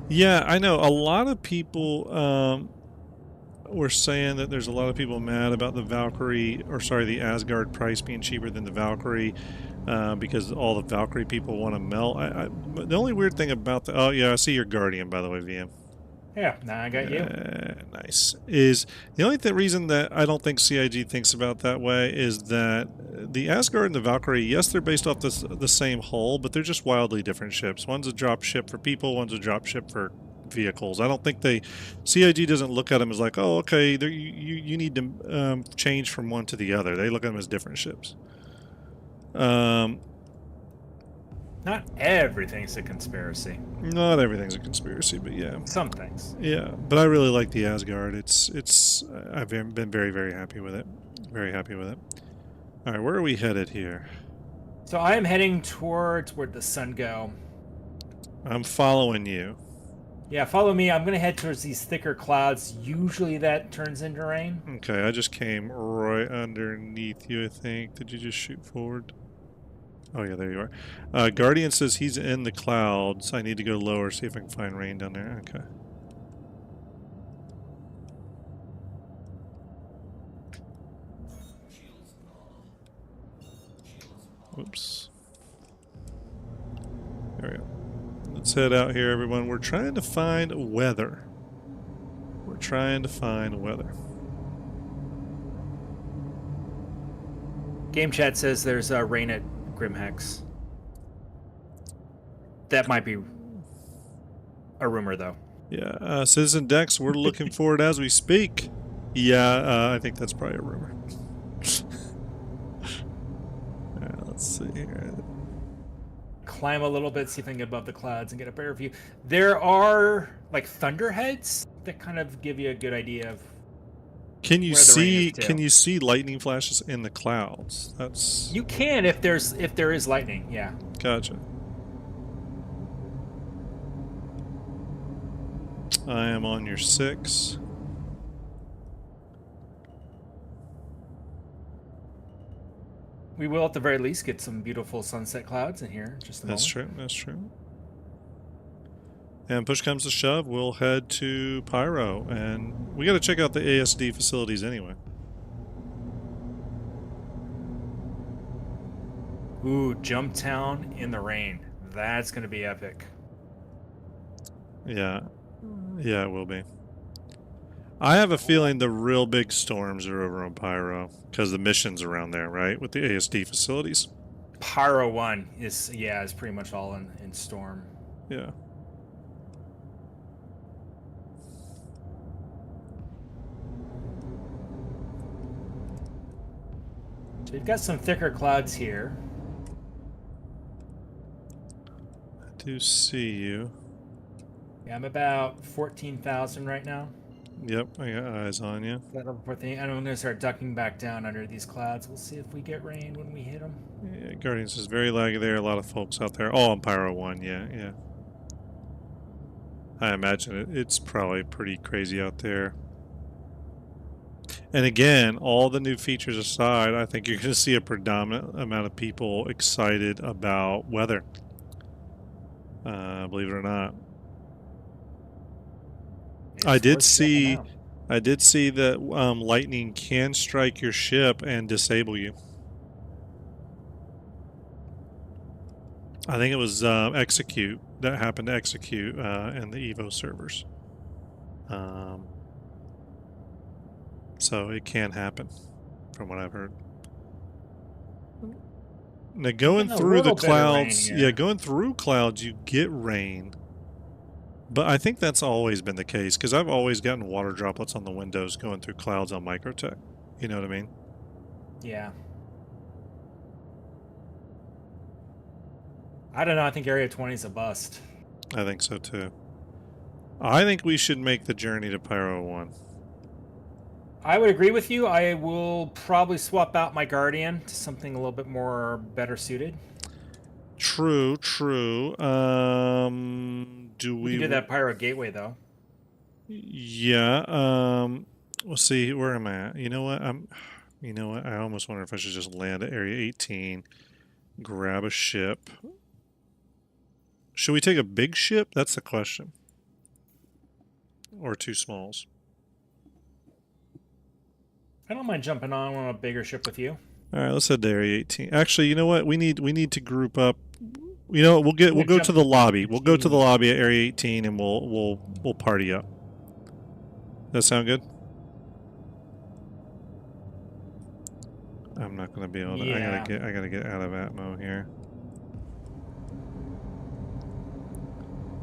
Yeah, I know. A lot of people were saying that there's a lot of people mad about the Valkyrie, or sorry, the Asgard price being cheaper than the Valkyrie because all the Valkyrie people want to melt. The only weird thing about the... Oh, yeah, I see your Guardian, by the way, VM. Yeah, now I got you. Nice. Is the only reason that I don't think CIG thinks about that way is that the Asgard and the Valkyrie, yes, they're based off the same hull, but they're just wildly different ships. One's a drop ship for people, one's a drop ship for vehicles. I don't think CIG doesn't look at them as like, oh, okay, you need to change from one to the other. They look at them as different ships. Not everything's a conspiracy. Not everything's a conspiracy, but yeah. Some things. Yeah, but I really like the Asgard. I've been very, very happy with it. Very happy with it. All right, where are we headed here? So I am heading towards where the sun go. I'm following you. Yeah, follow me. I'm going to head towards these thicker clouds. Usually that turns into rain. Okay, I just came right underneath you, I think. Did you just shoot forward? Oh, yeah, there you are. Guardian says he's in the clouds. I need to go lower, see if I can find rain down there. Okay. Oops. There we go. Let's head out here, everyone. We're trying to find weather. We're trying to find weather. Game chat says there's rain at Grimhex. That might be a rumor, though. Yeah, Citizen Dex, we're looking for it as we speak. Yeah, I think that's probably a rumor. Alright, let's see here. Climb a little bit, see if I can get above the clouds and get a better view. There are like thunderheads that kind of give you a good idea of. Can you see lightning flashes in the clouds? That's... You can if there is lightning, yeah. Gotcha. I am on your 6. We will at the very least get some beautiful sunset clouds in here in just a moment. That's true, that's true. And push comes to shove, we'll head to Pyro, and we got to check out the ASD facilities anyway. Ooh, Jump Town in the rain. That's going to be epic. Yeah. Yeah, it will be. I have a feeling the real big storms are over on Pyro, because the mission's around there, right? With the ASD facilities. Pyro 1 is pretty much all in Storm. Yeah. So we've got some thicker clouds here. I do see you. Yeah, I'm about 14,000 right now. Yep, I got eyes on you. And I'm going to start ducking back down under these clouds. We'll see if we get rain when we hit them. Yeah, Guardians is very laggy there. A lot of folks out there. Oh, on Pyro 1, yeah. I imagine it's probably pretty crazy out there. And again, all the new features aside, I think you're going to see a predominant amount of people excited about weather. Believe it or not. It's I did worth checking see out. that lightning can strike your ship and disable you. I think it was execute that happened to execute in the Evo servers. So it can happen, from what I've heard. Now going Getting a through the little bit of rain clouds, yeah, here. going through clouds, you get rain. But I think that's always been the case, because I've always gotten water droplets on the windows going through clouds on Microtech. You know what I mean? Yeah. I don't know. I think Area 20 is a bust. I think so too. I think we should make the journey to Pyro 1. I would agree with you. I will probably swap out my Guardian to something a little bit more better suited. True, true. Do We can do that Pyro Gateway though. Yeah. We'll see. Where am I at? You know what? You know what? I almost wonder if I should just land at Area 18, grab a ship. Should we take a big ship? That's the question. Or two smalls. I don't mind jumping on a bigger ship with you. All right, let's head to Area 18. Actually, you know what? We need to group up. You know what? We'll go to the lobby. We'll go to the lobby at Area 18 and we'll party up. That sound good? I'm not gonna be able to. Yeah. I gotta get out of Atmo here.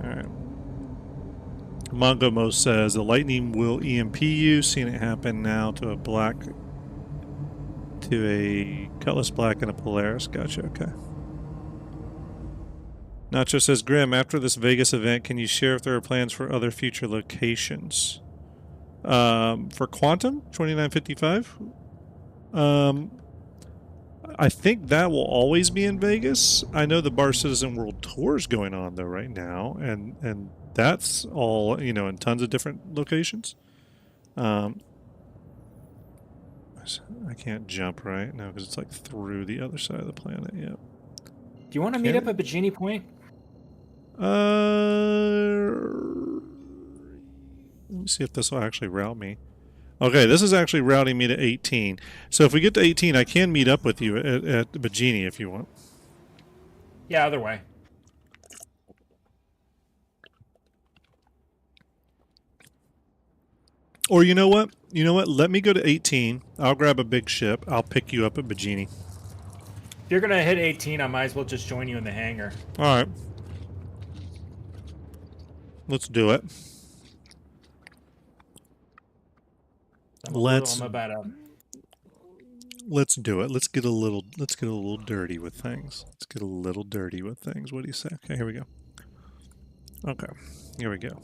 All right. Mongomo says the lightning will EMP you. Seen it happen now to a Cutlass Black and a Polaris. Gotcha. Okay. Nacho says, Grim, after this Vegas event, can you share if there are plans for other future locations? For Quantum 2955? I think that will always be in Vegas. I know the Bar Citizen World Tour is going on though right now, and that's all, you know, in tons of different locations. I can't jump right now because it's like through the other side of the planet. Yeah. Do you want to meet up at Bikini Point? Let me see if this will actually route me. Okay, this is actually routing me to 18. So if we get to 18, I can meet up with you at Bikini if you want. Yeah, either way. Or you know what? You know what? Let me go to 18. I'll grab a big ship. I'll pick you up at Bikini. If you're going to hit 18, I might as well just join you in the hangar. All right. Let's do it. Let's do it. Let's get a little dirty with things. Let's get a little dirty with things. What do you say? Okay, here we go. Okay, here we go.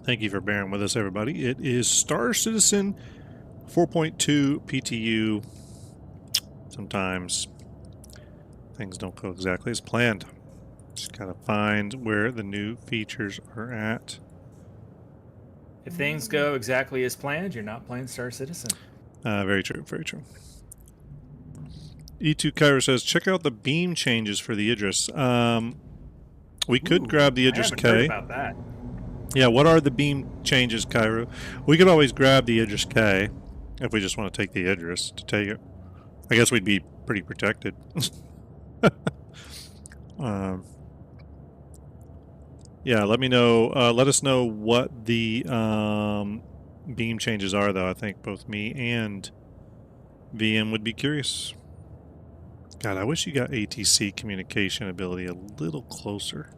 Thank you for bearing with us, everybody. It is Star Citizen 4.2 PTU. Sometimes things don't go exactly as planned. Just gotta find where the new features are at. If things go exactly as planned, you're not playing Star Citizen. Very true, very true. E2 Kyra says, check out the beam changes for the Idris. We could grab the Idris K. Heard about that. Yeah, what are the beam changes, Kyra? We could always grab the Idris K if we just want to take the Idris to take it. I guess we'd be pretty protected. Yeah, let me know. Let us know what the beam changes are, though. I think both me and VM would be curious. God, I wish you got ATC communication ability a little closer.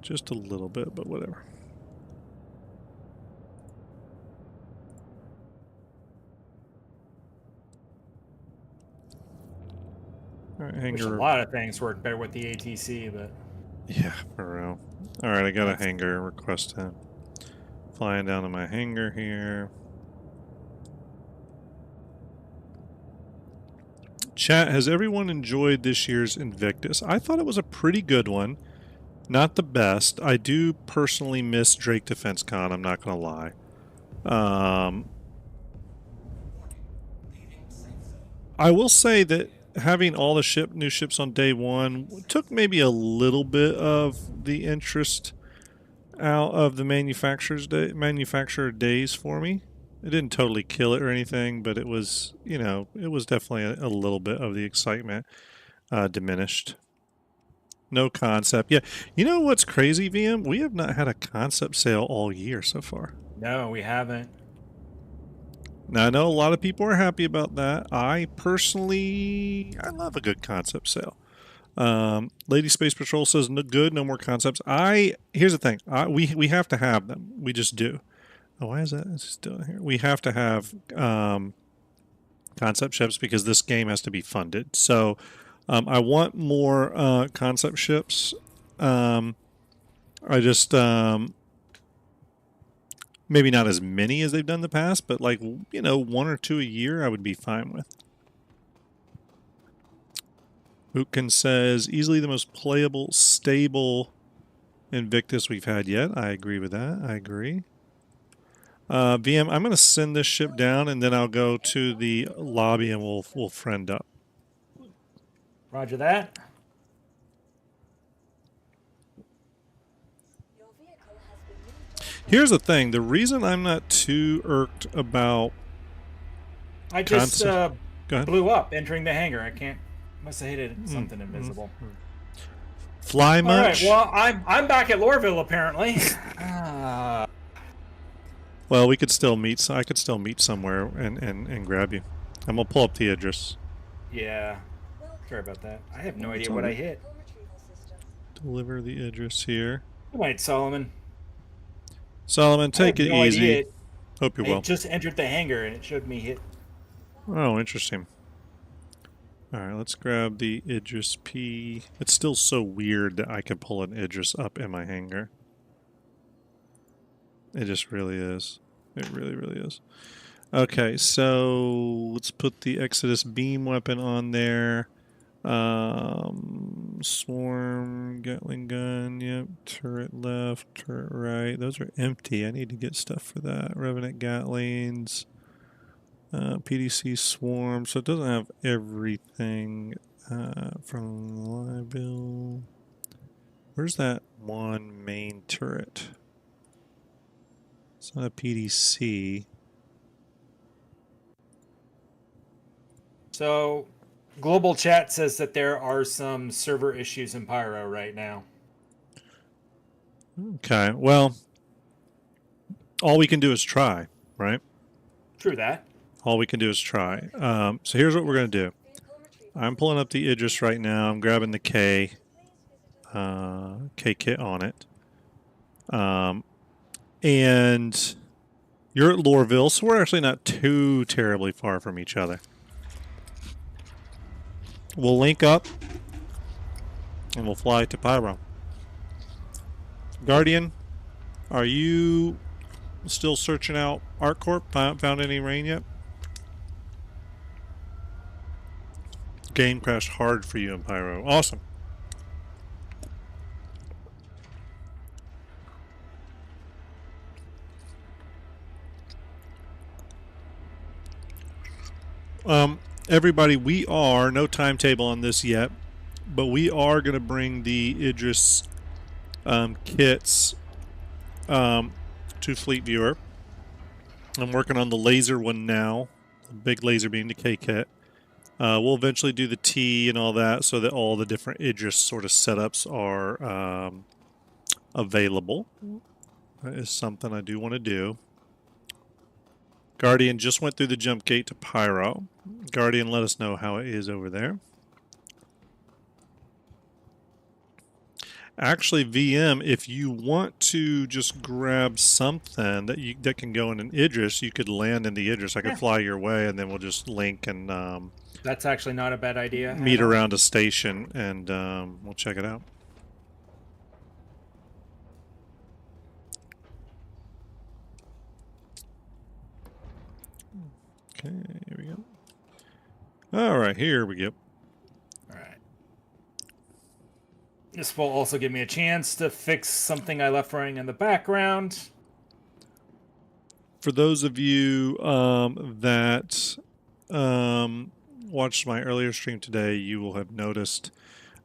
Just a little bit, but whatever. All right, hangar. A lot of things work better with the ATC, but... Yeah, for real. Alright, I got a hangar request in. Flying down to my hangar here. Chat, has everyone enjoyed this year's Invictus? I thought it was a pretty good one. Not the best. I do personally miss Drake Defense Con, I'm not going to lie. I will say that having all the new ships on day one took maybe a little bit of the interest out of the manufacturer days for me. It didn't totally kill it or anything, but it was, it was definitely a little bit of the excitement diminished. No concept. Yeah. You know what's crazy, VM? We have not had a concept sale all year so far. No, we haven't. Now, I know a lot of people are happy about that. I personally, I love a good concept sale. Lady Space Patrol says, no, good, no more concepts. Here's the thing. We have to have them. We just do. Oh, why is that still here? We have to have concept ships because this game has to be funded. So I want more concept ships. I just maybe not as many as they've done in the past, but like, 1 or 2 a year I would be fine with. Utkin says, easily the most playable, stable Invictus we've had yet. I agree with that. I agree. VM, I'm going to send this ship down, and then I'll go to the lobby, and we'll friend up. Roger that. Here's the thing. The reason I'm not too irked about... I just blew up entering the hangar. I can't... Must have hit something invisible. Fly much? All right, well, I'm back at Lorville, apparently. Well, we could still meet. I could still meet somewhere and grab you. I'm gonna pull up the address. Yeah. Sorry about that. I have no idea what I hit. Deliver the address here. Good night, Solomon. Solomon, take it easy. Hope you're well. I just entered the hangar and it showed me hit. Oh, interesting. All right, let's grab the Idris P. It's still so weird that I can pull an Idris up in my hangar. It just really is. It really, really is. Okay, so let's put the Exodus beam weapon on there. Swarm, Gatling gun, yep. Turret left, turret right. Those are empty. I need to get stuff for that. Revenant Gatlings. PDC Swarm, so it doesn't have everything from the live build. Where's that one main turret? It's not a PDC. So, Global Chat says that there are some server issues in Pyro right now. Okay, well, all we can do is try, right? True that. All we can do is try. So here's what we're going to do. I'm pulling up the Idris right now. I'm grabbing the K kit on it. And you're at Lorville, so we're actually not too terribly far from each other. We'll link up, and we'll fly to Pyro. Guardian, are you still searching out ArcCorp? Found any rain yet? Game crashed hard for you in Pyro. Awesome. Everybody, we are, no timetable on this yet, but we are going to bring the Idris kits to Fleet Viewer. I'm working on the laser one now, the big laser being the K kit. We'll eventually do the T and all that so that all the different Idris sort of setups are available. That is something I do want to do. Guardian just went through the jump gate to Pyro. Guardian, let us know how it is over there. Actually, VM, if you want to just grab something that can go in an Idris, you could land in the Idris. I could fly your way, and then we'll just link and that's actually not a bad idea. Meet around a station, and we'll check it out. Okay, here we go. All right, here we go. All right. This will also give me a chance to fix something I left running in the background. For those of you that watched my earlier stream today, you will have noticed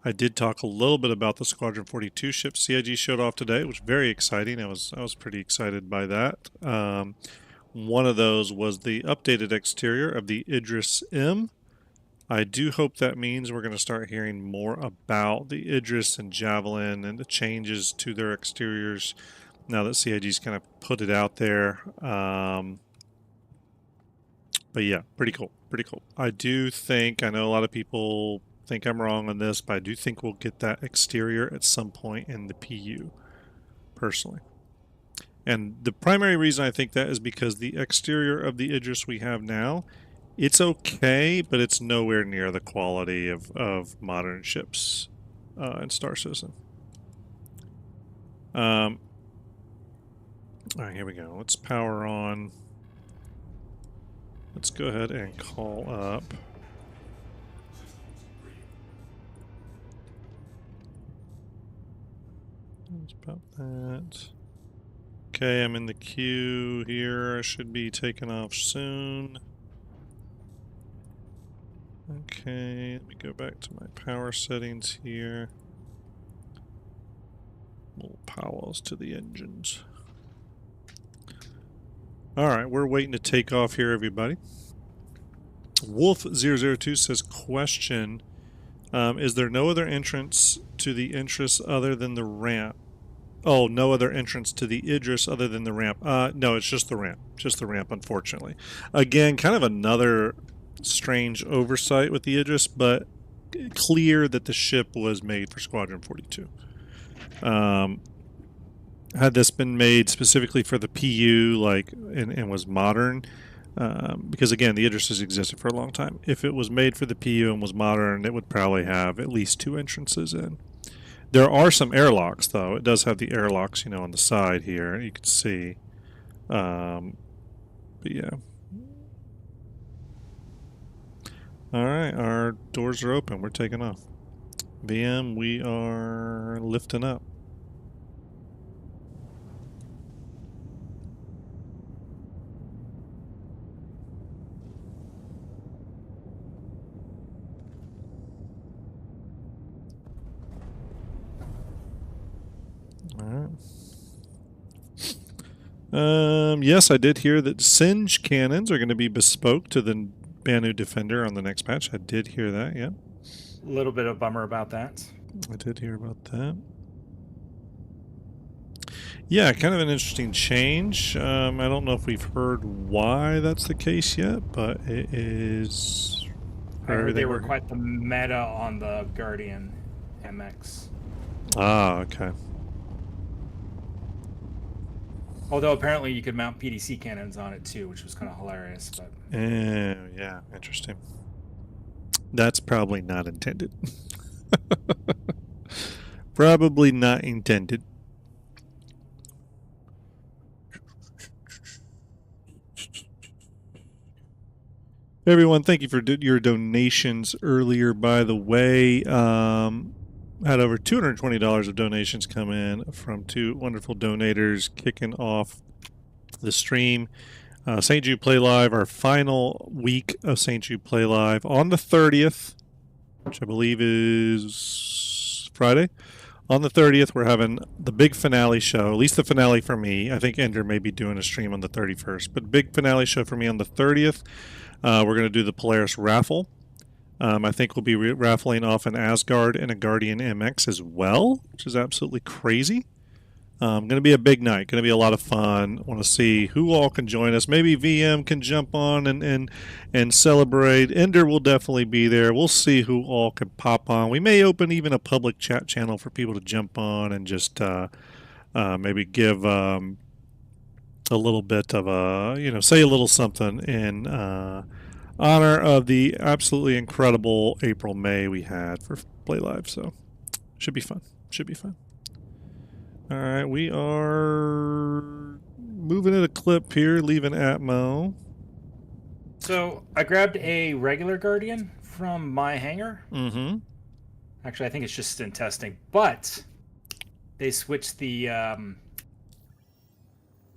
I did talk a little bit about the Squadron 42 ship CIG showed off today. It was very exciting. I was pretty excited by that. One of those was the updated exterior of the Idris M. I do hope that means we're going to start hearing more about the Idris and Javelin and the changes to their exteriors now that CIG's kind of put it out there. But yeah, pretty cool. Pretty cool. I do think, I know a lot of people think I'm wrong on this, but I do think we'll get that exterior at some point in the PU, personally. And the primary reason I think that is because the exterior of the Idris we have now, it's okay, but it's nowhere near the quality of modern ships in Star Citizen. All right, here we go. Let's power on. Let's go ahead and call up. Let's pop that. Okay, I'm in the queue here. I should be taking off soon. Okay, let me go back to my power settings here. Little powers to the engines. Alright, we're waiting to take off here, everybody. Wolf002 says, question, is there no other entrance to the Idris other than the ramp? Oh, no other entrance to the Idris other than the ramp. No, it's just the ramp. Just the ramp, unfortunately. Again, kind of another strange oversight with the Idris, but clear that the ship was made for Squadron 42. Had this been made specifically for the PU, and was modern, because again, the Idris has existed for a long time. If it was made for the PU and was modern, it would probably have at least 2 entrances in. There are some airlocks, though. It does have the airlocks, on the side here. You can see. But yeah. All right, our doors are open. We're taking off. VM, we are lifting up. All right. Yes, I did hear that Singe cannons are going to be bespoke to the Banu Defender on the next patch. I did hear that, yeah. A little bit of a bummer about that. I did hear about that. Yeah, kind of an interesting change. I don't know if we've heard why that's the case yet, but it is. I heard they were quite the meta on the Guardian MX. Ah, okay. Although apparently you could mount PDC cannons on it too, which was kind of hilarious. But yeah, interesting. That's probably not intended. Probably not intended. Everyone, thank you for your donations earlier, by the way. Had over $220 of donations come in from 2 wonderful donators kicking off the stream. St. Jude Play Live, our final week of St. Jude Play Live on the 30th, which I believe is Friday. On the 30th, we're having the big finale show, at least the finale for me. I think Ender may be doing a stream on the 31st, but big finale show for me on the 30th. We're going to do the Polaris raffle. I think we'll be raffling off an Asgard and a Guardian MX as well, which is absolutely crazy. Going to be a big night. Going to be a lot of fun. Want to see who all can join us. Maybe VM can jump on and celebrate. Ender will definitely be there. We'll see who all can pop on. We may open even a public chat channel for people to jump on and just maybe give a little bit of a, say a little something in honor of the absolutely incredible April-May we had for Play Live. So should be fun. Should be fun. All right, we are moving at a clip here, leaving Atmo. So I grabbed a regular Guardian from my hangar. Mm-hmm. Actually, I think it's just in testing, but they switched the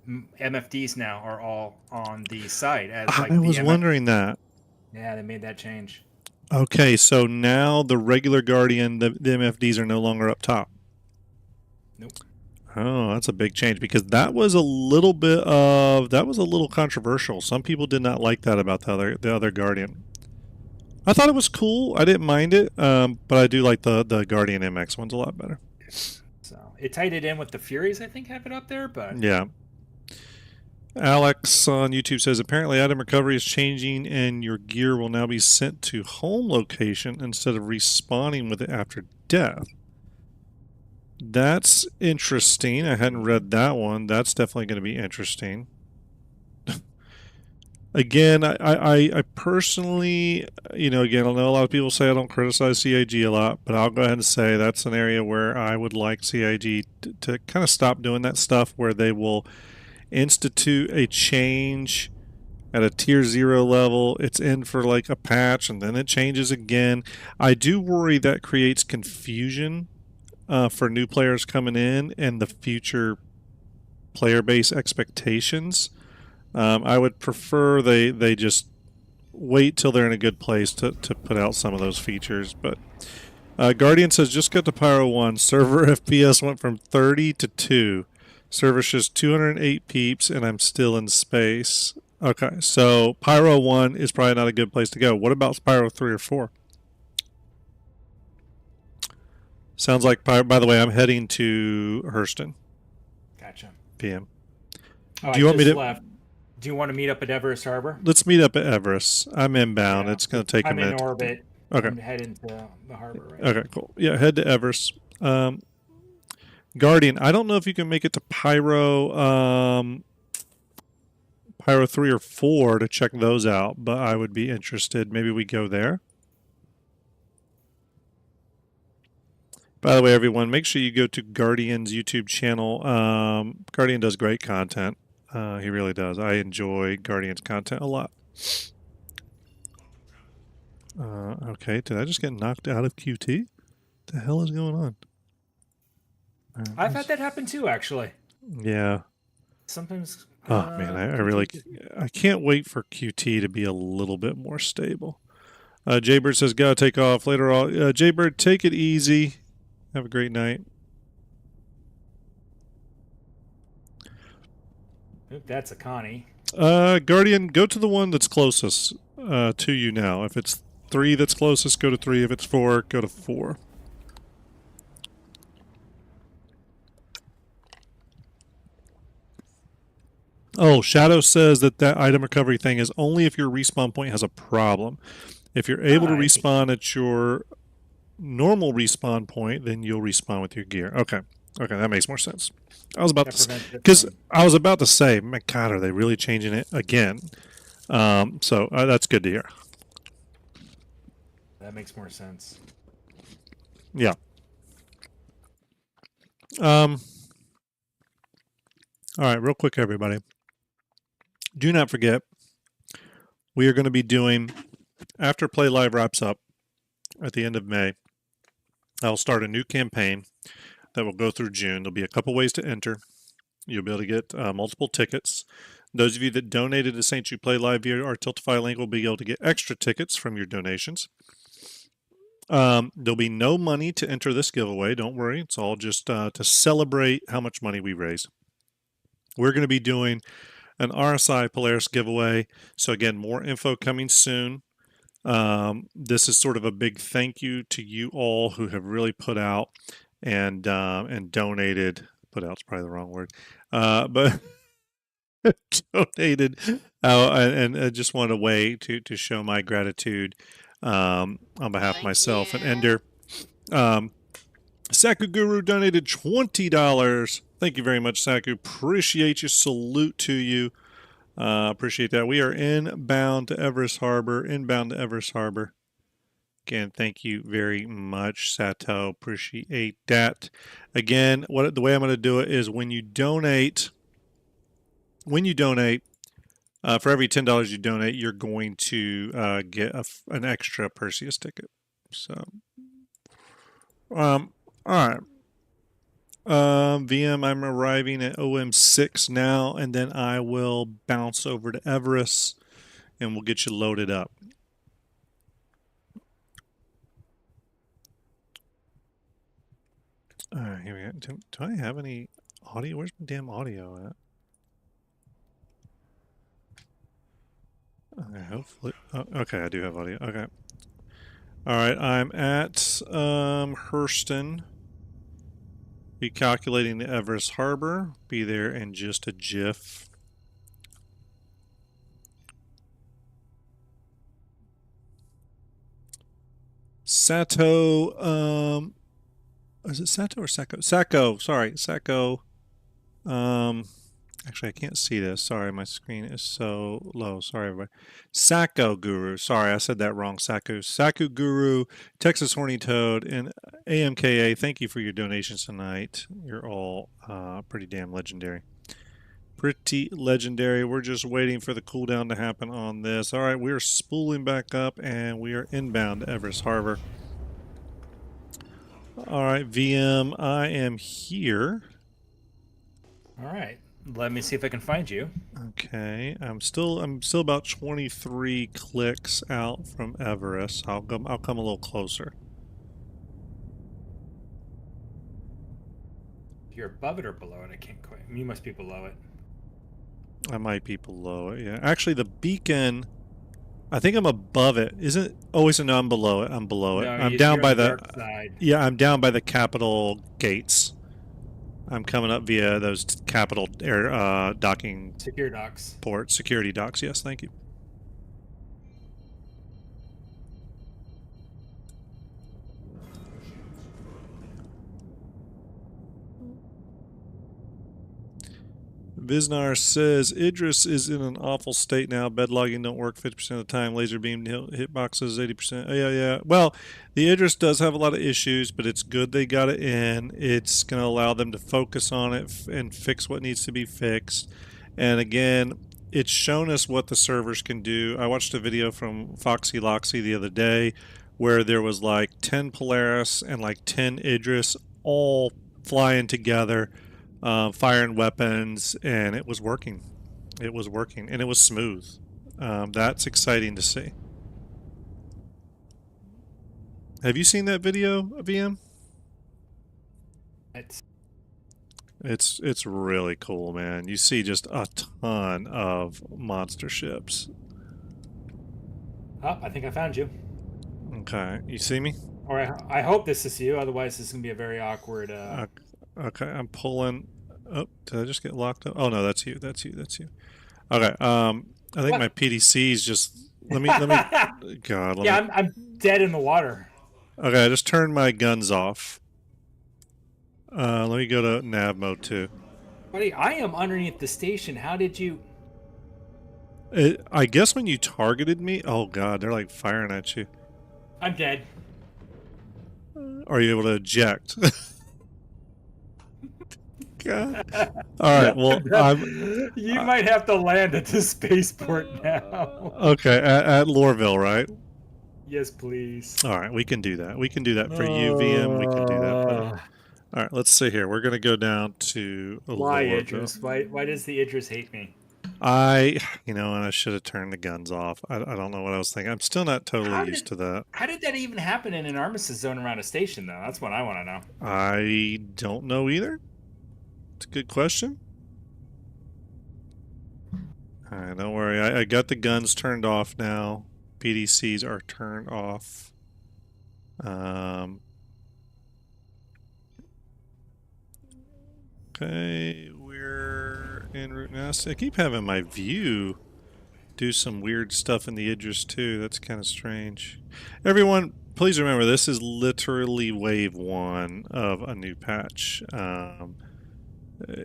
MFDs now are all on the side. As I was wondering that. Yeah, they made that change. Okay, so now the regular Guardian, the MFDs are no longer up top. Nope. Oh, that's a big change because that was a little controversial. Some people did not like that about the other Guardian. I thought it was cool. I didn't mind it, but I do like the Guardian MX one's a lot better. So it tied it in with the Furies, I think, have it up there, but Yeah. Alex on YouTube says apparently item recovery is changing and your gear will now be sent to home location instead of respawning with it after death. That's interesting. I hadn't read that one. That's definitely going to be interesting. Again, I personally, again, I know a lot of people say I don't criticize CIG a lot, but I'll go ahead and say that's an area where I would like CIG to kind of stop doing that stuff where they will institute a change at a tier 0 level. It's in for like a patch and then it changes again. I do worry that creates confusion for new players coming in and the future player base expectations. I would prefer they just wait till they're in a good place to put out some of those features. But Guardian says just got to Pyro 1. Server FPS went from 30 to 2. Server shows 208 peeps, and I'm still in space. Okay, so Pyro 1 is probably not a good place to go. What about Pyro 3 or 4? Sounds like, by the way, I'm heading to Hurston. gotcha. PM. Oh, Do you want me to left. Do you want to meet up at Everest Harbor? Let's meet up at Everest. I'm inbound. Yeah, It's going to take a minute. I'm in orbit. Okay. I'm heading to the harbor right Okay, cool. Yeah, head to Everest. Guardian, I don't know if you can make it to Pyro 3 or 4 to check those out, but I would be interested. Maybe we go there. By the way, everyone, make sure you go to Guardian's YouTube channel. Guardian does great content. He really does. I enjoy Guardian's content a lot. Okay, did I just get knocked out of QT? What the hell is going on? I've had that happen too, actually. Yeah. Sometimes. Oh man, I can't wait for QT to be a little bit more stable. Jaybird says gotta take off later on. Jaybird, take it easy. Have a great night. That's a Connie. Guardian, go to the one that's closest to you now. If it's 3 that's closest, go to 3. If it's 4, go to 4. Oh, Shadow says that item recovery thing is only if your respawn point has a problem. If you're able to respawn at your normal respawn point, then you'll respawn with your gear. Okay, that makes more sense. I was about to say, my God, are they really changing it again? So that's good to hear. That makes more sense. Yeah. All right, real quick, everybody. Do not forget, we are going to be doing, after Play Live wraps up at the end of May, I'll start a new campaign that will go through June. There'll be a couple ways to enter. You'll be able to get multiple tickets. Those of you that donated to St. Jude Play Live via our Tiltify link will be able to get extra tickets from your donations. There'll be no money to enter this giveaway. Don't worry. It's all just to celebrate how much money we raised. We're going to be doing an RSI Polaris giveaway. So again, more info coming soon. This is sort of a big thank you to you all who have really put out and donated. Put out's probably the wrong word, but donated. And I just wanted a way to show my gratitude on behalf of myself and Ender. Saku Guru donated $20. Thank you very much, Saku. Appreciate you. Salute to you. Appreciate that. We are inbound to Everest Harbor. Again, thank you very much, Sato. Appreciate that. Again, the way I'm going to do it is when you donate, for every $10 you donate, you're going to get an extra Perseus ticket. So, all right. VM, I'm arriving at OM6 now, and then I will bounce over to Everest, and we'll get you loaded up. Alright, here we go. Do I have any audio? Where's my damn audio at? Okay, hopefully. Oh, okay, I do have audio. Okay. Alright, I'm at Hurston. Be calculating the Everest Harbor. Be there in just a jiff. Sato, is it Sato or Sacco? Sacco, sorry, Sacco. Actually, I can't see this. Sorry, my screen is so low. Sorry, everybody. Sacco Guru. Sorry, I said that wrong. Sacco Guru, Texas Horny Toad, and AMKA. Thank you for your donations tonight. You're all pretty damn legendary. Pretty legendary. We're just waiting for the cooldown to happen on this. All right, we're spooling back up, and we are inbound to Everest Harbor. All right, VM, I am here. All right. Let me see if I can find you. Okay, I'm still about 23 clicks out from Everest. I'll come a little closer. If you're above it or below it, I can't quite. You must be below it. I might be below it. Yeah, actually, the beacon. I think I'm above it. Isn't? Oh, wait, so no, I'm below it. I'm below it. No, I'm down by the. dark side. Yeah, I'm down by the Capitol gates. I'm coming up via those Capitol air docking Secure docks. ports, security docks. Yes, thank you. Visnar says Idris is in an awful state now. Bed logging don't work 50% of the time. Laser beam hitboxes 80%. Oh, yeah. Well, the Idris does have a lot of issues, but it's good they got it in. It's going to allow them to focus on it and fix what needs to be fixed. And again, it's shown us what the servers can do. I watched a video from Foxy Loxy the other day where there was like 10 Polaris and like 10 Idris all flying together. Firing weapons, and it was working. It was working, and it was smooth. That's exciting to see. Have you seen that video, VM? It's really cool, man. You see just a ton of monster ships. Oh, I think I found you. Okay, you see me? Or I hope this is you. Otherwise, this is gonna be a very awkward. Okay, I'm pulling. Oh, did I just get locked up? Oh no, that's you. That's you. That's you. Okay. I think What? my PDC's just. Let me. God. Let Yeah, me. I'm dead in the water. Okay, I just turned my guns off. Let me go to nav mode 2. Buddy, I am underneath the station. How did you? I guess when you targeted me. Oh God, they're like firing at you. I'm dead. Are you able to eject? God. All right. Well, You might have to land at the spaceport now. Okay, at Lorville, right? Yes, please. All right, we can do that. We can do that for you, VM. We can do that, buddy. All right, let's see here. We're gonna go down to Why Lorville. Idris? Why does the Idris hate me? And I should have turned the guns off. I don't know what I was thinking. I'm still not totally used to that. How did that even happen in an armistice zone around a station, though? That's what I want to know. I don't know either. It's a good question. All right, don't worry. I got the guns turned off now. PDCs are turned off. Okay, we're en route now. I keep having my view do some weird stuff in the Idris too. That's kind of strange. Everyone, please remember this is literally wave 1 of a new patch.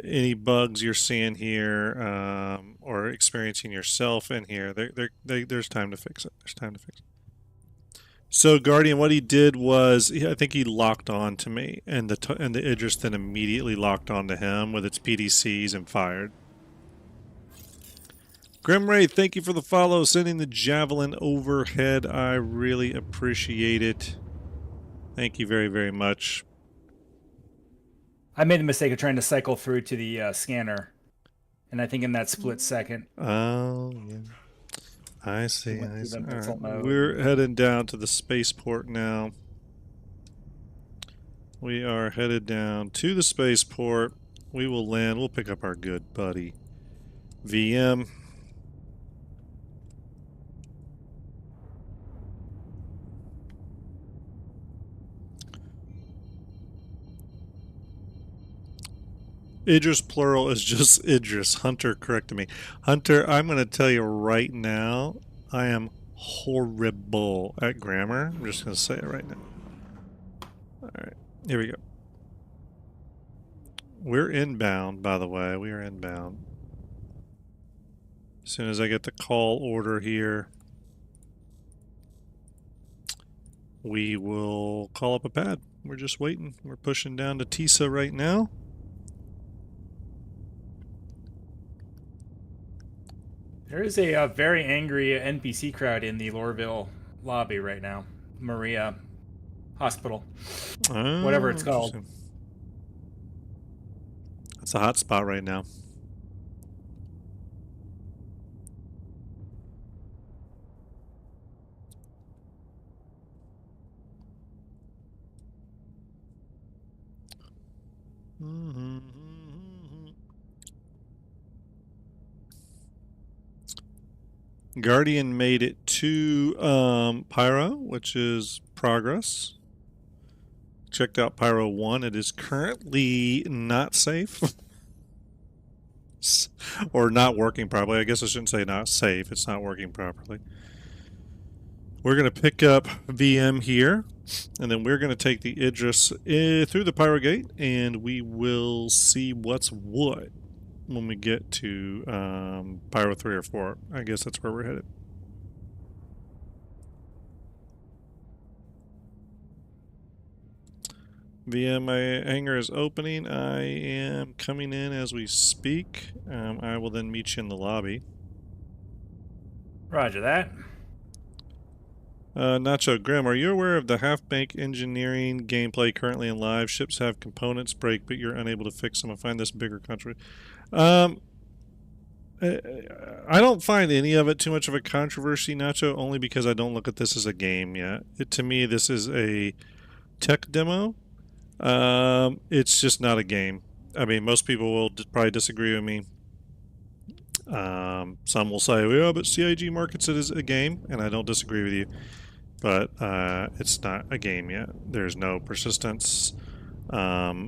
Any bugs you're seeing here or experiencing yourself in here, there's time to fix it. There's time to fix it. So Guardian, what he did was, I think he locked on to me, and the Idris then immediately locked on to him with its PDCs and fired. Grimray, thank you for the follow, sending the javelin overhead. I really appreciate it. Thank you very, very much. I made the mistake of trying to cycle through to the scanner, and I think in that split second. Oh, yeah. I see. I see. All right. Mode. We're heading down to the spaceport now. We are headed down to the spaceport. We will land. We'll pick up our good buddy VM. Idris plural is just Idris. Hunter corrected me. Hunter, I'm going to tell you right now, I am horrible at grammar. I'm just going to say it right now. All right, here we go. We're inbound, by the way. We are inbound. As soon as I get the call order here, we will call up a pad. We're just waiting. We're pushing down to TISA right now. There is a very angry NPC crowd in the Lorville lobby right now. Maria Hospital. Oh, Whatever it's called. It's a hot spot right now. Guardian made it to Pyro, which is progress. Checked out Pyro 1. It is currently not safe. Or not working properly. I guess I shouldn't say not safe. It's not working properly. We're going to pick up VM here, and then we're going to take the Idris through the Pyro Gate, and we will see what's what when we get to Pyro 3 or 4. I guess that's where we're headed. VM, my hangar is opening. I am coming in as we speak. I will then meet you in the lobby. Roger that. Nacho Grim, are you aware of the half-bank engineering gameplay currently in live? Ships have components break, but you're unable to fix them. I find this bigger country. I don't find any of it too much of a controversy, Nacho, only because I don't look at this as a game yet. To me, this is a tech demo. It's just not a game. I mean, most people will probably disagree with me. Some will say, well, but CIG markets it as a game, and I don't disagree with you. But it's not a game yet. There's no persistence, or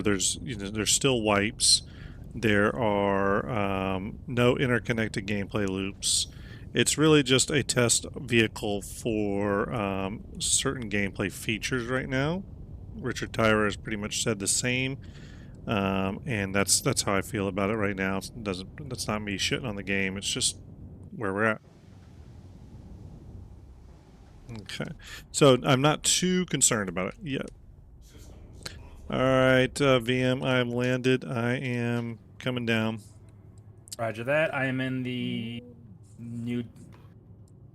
there's still wipes. There are no interconnected gameplay loops. It's really just a test vehicle for certain gameplay features right now. Richard Tyra has pretty much said the same, and that's how I feel about it right now. That's not me shitting on the game. It's just where we're at. Okay, so I'm not too concerned about it yet. All right, VM, I'm landed. I am coming down. Roger that. I am in the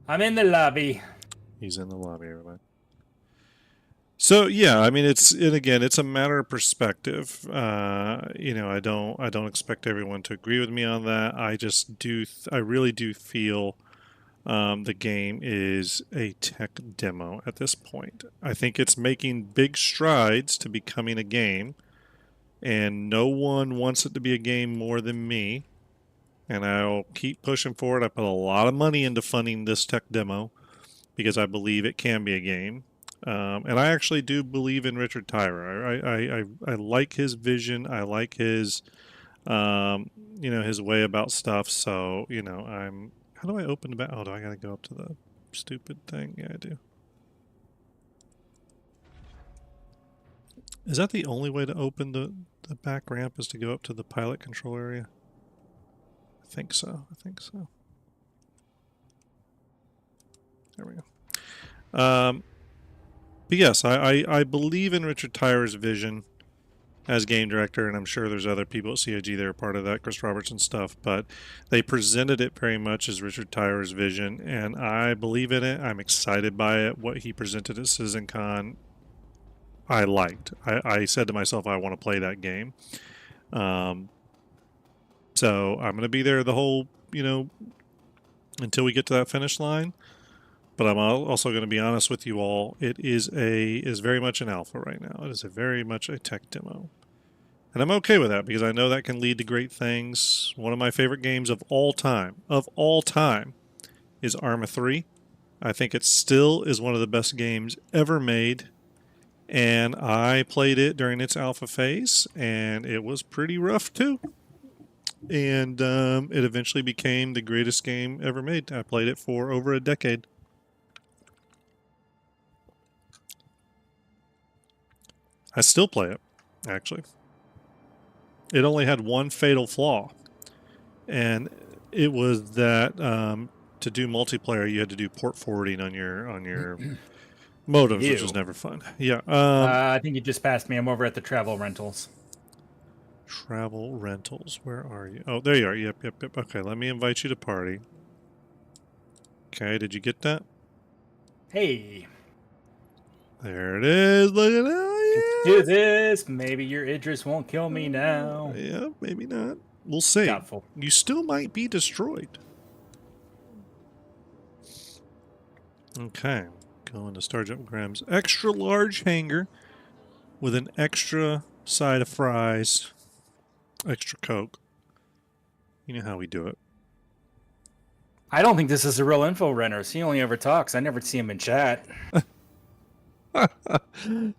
I'm in the lobby. He's in the lobby, everybody. So yeah, I mean, it's a matter of perspective. I don't expect everyone to agree with me on that. I really do feel the game is a tech demo at this point. I think it's making big strides to becoming a game, and no one wants it to be a game more than me. And I'll keep pushing forward. I put a lot of money into funding this tech demo because I believe it can be a game. And I actually do believe in Richard Tyra. I like his vision. I like his, his way about stuff. So, how do I open the back? Oh, do I got to go up to the stupid thing? Yeah, I do. Is that the only way to open the back ramp is to go up to the pilot control area? I think so. There we go. But yes, I believe in Richard Tyra's vision as game director, and I'm sure there's other people at CIG that are part of that, Chris Roberts and stuff, but they presented it very much as Richard Tyra's vision, and I believe in it. I'm excited by it. What he presented at CitizenCon, I liked. I said to myself, I want to play that game. So I'm going to be there the whole, until we get to that finish line. but I'm also going to be honest with you all. It is very much an alpha right now. It is very much a tech demo. And I'm okay with that because I know that can lead to great things. One of my favorite games of all time, is Arma 3. I think it still is one of the best games ever made. And I played it during its alpha phase, and it was pretty rough too. And it eventually became the greatest game ever made. I played it for over a decade. I still play it, actually. It only had one fatal flaw, and it was that to do multiplayer, you had to do port forwarding on your modems, which was Ew. never fun. Yeah. I think you just passed me. I'm over at the travel rentals. Travel rentals. Where are you? Oh, there you are. Yep, yep, yep. Okay, let me invite you to party. Okay, did you get that? Hey, There it is. Look at that. let's do this. Maybe your Idris won't kill me now. Yeah, maybe not. We'll see. Doubtful. You still might be destroyed. Okay, going to STARJUMP Graham's extra large hanger with an extra side of fries, extra Coke. You know how we do it. I don't think this is a real info renter. He only ever talks. I never see him in chat.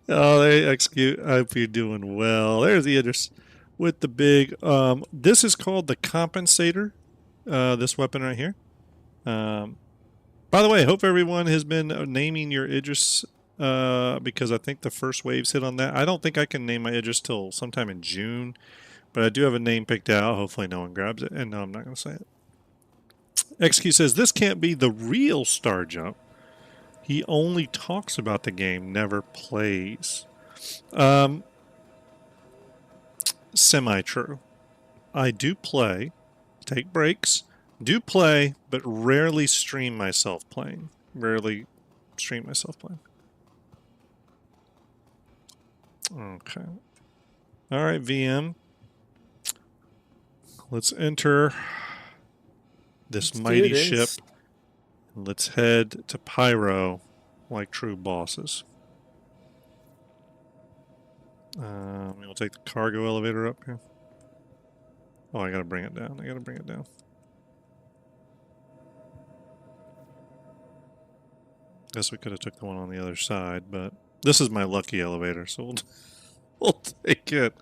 Oh, they execute. I hope you're doing well. There's the Idris with the big. This is called the compensator. This weapon right here. By the way, I hope everyone has been naming your Idris because I think the first waves hit on that. I don't think I can name my Idris till sometime in June, but I do have a name picked out. Hopefully no one grabs it. And no, I'm not going to say it. XQ says, this can't be the real STARJUMP. He only talks about the game, never plays. Semi-true. I do play, take breaks, do play, but rarely stream myself playing. Rarely stream myself playing. Okay. All right, VM. Let's enter this mighty ship. Let's head to Pyro like true bosses. We'll take the cargo elevator up here. Oh, I gotta bring it down. Guess we could have took the one on the other side, but this is my lucky elevator, so we'll take it.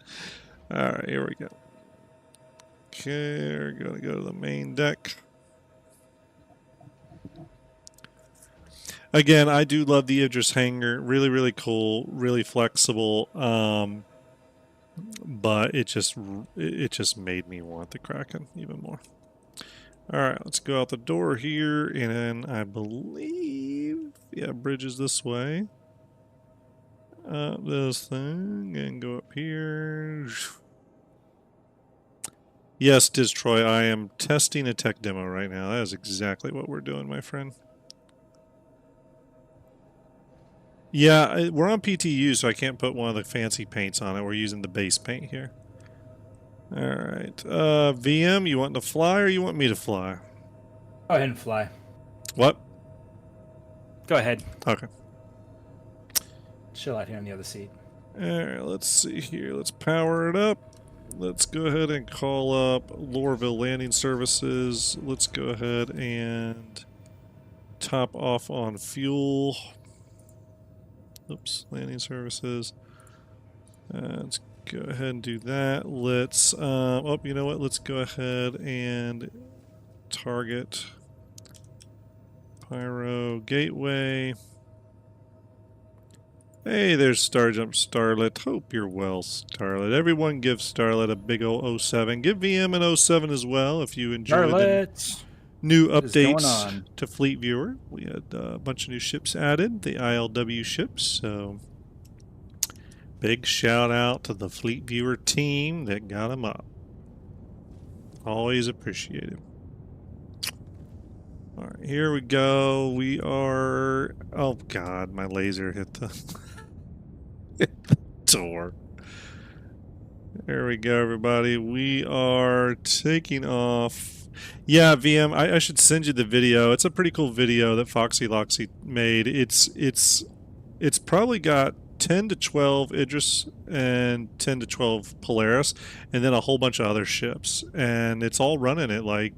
Alright, here we go. Okay, we're gonna go to the main deck. Again, I do love the Idris hanger. Really, really cool. Really flexible. But it just made me want the Kraken even more. All right, let's go out the door here, and then I believe, yeah, bridge is this way. Up this thing and go up here. Yes, Distroy, I am testing a tech demo right now. That is exactly what we're doing, my friend. Yeah, we're on PTU, so I can't put one of the fancy paints on it. We're using the base paint here. All right. VM, you want to fly or you want me to fly? Go ahead and fly. What? Go ahead. Okay. Chill out here on the other seat. All right, let's see here. Let's power it up. Let's go ahead and call up Lorville Landing Services. Let's go ahead and top off on fuel. Oops, landing services. Let's go ahead and do that. Let's, oh, you know what? Let's go ahead and target Pyro Gateway. Hey, there's STARJUMP Starlet. Hope you're well, Starlet. Everyone give Starlet a big ol' 07. Give VM an 07 as well if you enjoyed the new updates to Fleet Viewer. We had a bunch of new ships added, the ILW ships, so big shout out to the Fleet Viewer team that got them up. Always appreciated. All right, here we go. We are, oh God, my laser hit the, hit the door. There we go, everybody. We are taking off Yeah, VM. I should send you the video. It's a pretty cool video that Foxy Loxy made. It's probably got 10 to 12 Idris and 10 to 12 Polaris, and then a whole bunch of other ships. And it's all running at like,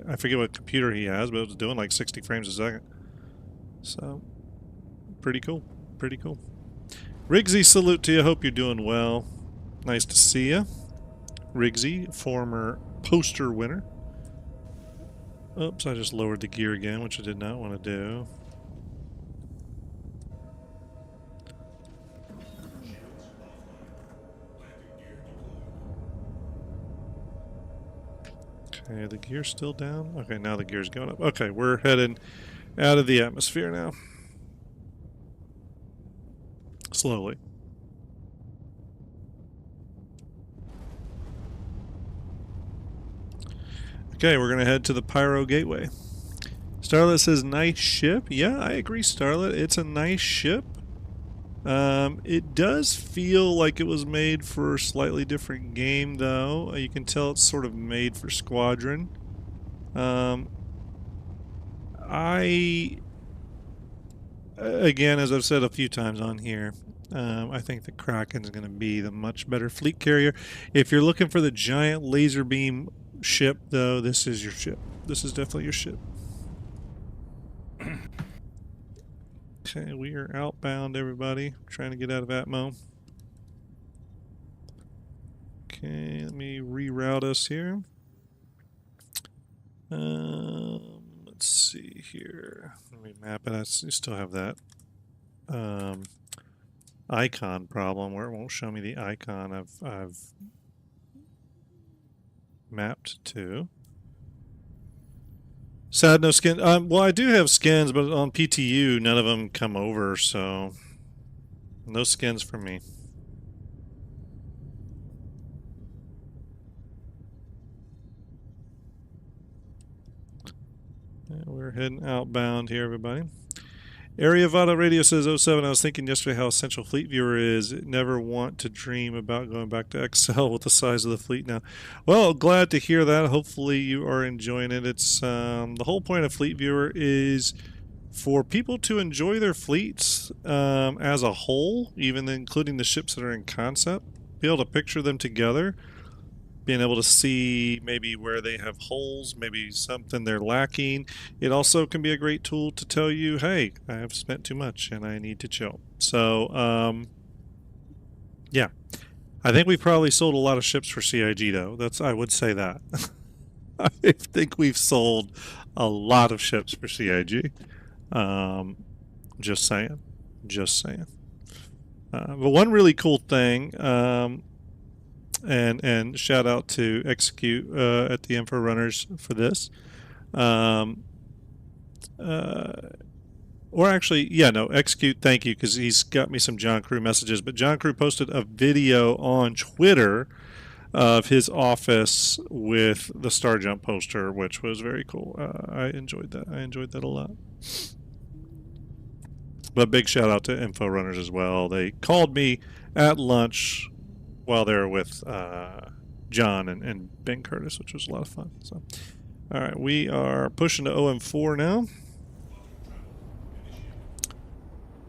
I forget what computer he has, but it was doing like 60 frames a second. So, pretty cool. Pretty cool. Riggsy, salute to you. Hope you're doing well. Nice to see you. Riggsy, former poster winner. Oops, I just lowered the gear again, which I did not want to do. Okay, the gear's still down. Okay, now the gear's going up. Okay, we're heading out of the atmosphere now. Slowly. Okay, we're going to head to the Pyro Gateway. Starlet says, nice ship. Yeah, I agree, Starlet. It's a nice ship. It does feel like it was made for a slightly different game, though. You can tell it's sort of made for Squadron. Again, as I've said a few times on here, I think the Kraken is going to be the much better fleet carrier. If you're looking for the giant laser beam ship, though, this is your ship. This is definitely your ship. Okay, we are outbound, everybody. Trying to get out of Atmo. Okay, let me reroute us here. Let's see here. Let me map it. I still have that icon problem where it won't show me the icon I've mapped to. Sad no skin. Well, I do have skins, but on PTU, none of them come over, so no skins for me. Yeah, we're heading outbound here, everybody. Area Vada Radio says 07. I was thinking yesterday how essential Fleet Viewer is. Never want to dream about going back to Excel with the size of the fleet now. Well, glad to hear that. Hopefully you are enjoying it. It's the whole point of Fleet Viewer is for people to enjoy their fleets as a whole, even including the ships that are in concept. Be able to picture them together. Being able to see maybe where they have holes, maybe something they're lacking. It also can be a great tool to tell you, hey, I have spent too much and I need to chill. So, yeah. I think we've probably sold a lot of ships for CIG, though. I would say that. I think we've sold a lot of ships for CIG. Just saying. Just saying. But one really cool thing, and shout out to Execute at the Info Runners for this. Or actually, yeah, no, Execute, thank you, because he's got me some John Crew messages. But John Crew posted a video on Twitter of his office with the STARJUMP poster, which was very cool. I enjoyed that. I enjoyed that a lot. But big shout out to Info Runners as well. They called me at lunch while they were with John and Ben Curtis, which was a lot of fun. So, all right, we are pushing to OM4 now.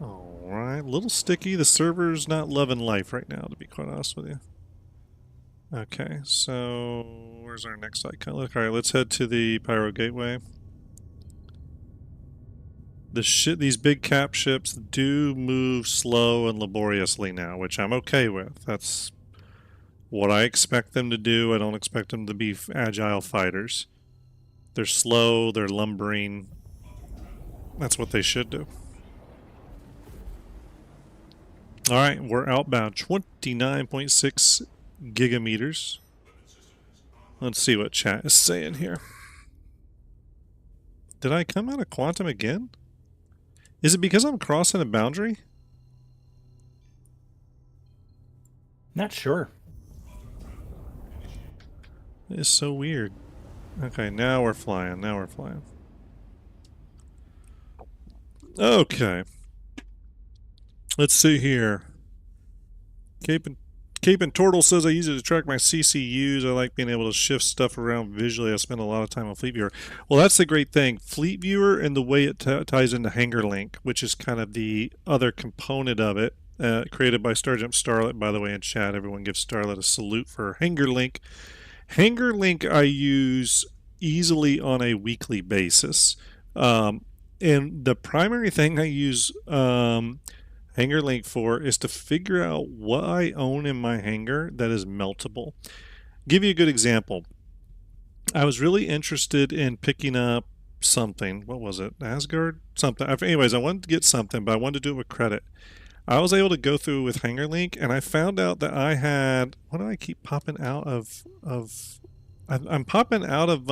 All right, a little sticky. The server's not loving life right now, to be quite honest with you. Okay, so where's our next icon? All right, let's head to the Pyro Gateway. These big cap ships do move slow and laboriously now, which I'm okay with. That's what I expect them to do. I don't expect them to be agile fighters. They're slow, they're lumbering. That's what they should do. Alright, we're outbound 29.6 gigameters. Let's see what chat is saying here. Did I come out of quantum again? Is it because I'm crossing a boundary? Not sure. It's so weird. Okay, now we're flying. Now we're flying. Okay. Let's see here. Cape and Turtle says I use it to track my CCUs. I like being able to shift stuff around visually. I spend a lot of time on Fleet Viewer. Well, that's the great thing. Fleet Viewer and the way it ties into Hanger Link, which is kind of the other component of it, created by STARJUMP Starlet, by the way, in chat. Everyone gives Starlet a salute for Hanger Link. Hanger Link I use easily on a weekly basis. And the primary thing I use Hanger Link for is to figure out what I own in my hangar that is meltable. Give you a good example. I was really interested in picking up something. What was it? Asgard? Something. Anyways, I wanted to get something, but I wanted to do it with credit. I was able to go through with Hanger Link, and I found out that I had. What do I keep popping out of? I'm popping out of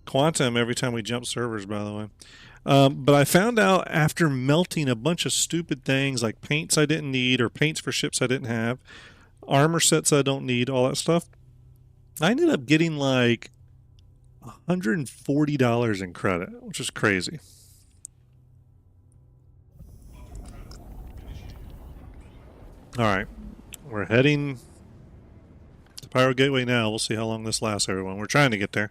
Quantum every time we jump servers, by the way. But I found out after melting a bunch of stupid things like paints I didn't need or paints for ships I didn't have, armor sets I don't need, all that stuff, I ended up getting like $140 in credit, which is crazy. All right, we're heading to Pyro Gateway now. We'll see how long this lasts, everyone. We're trying to get there.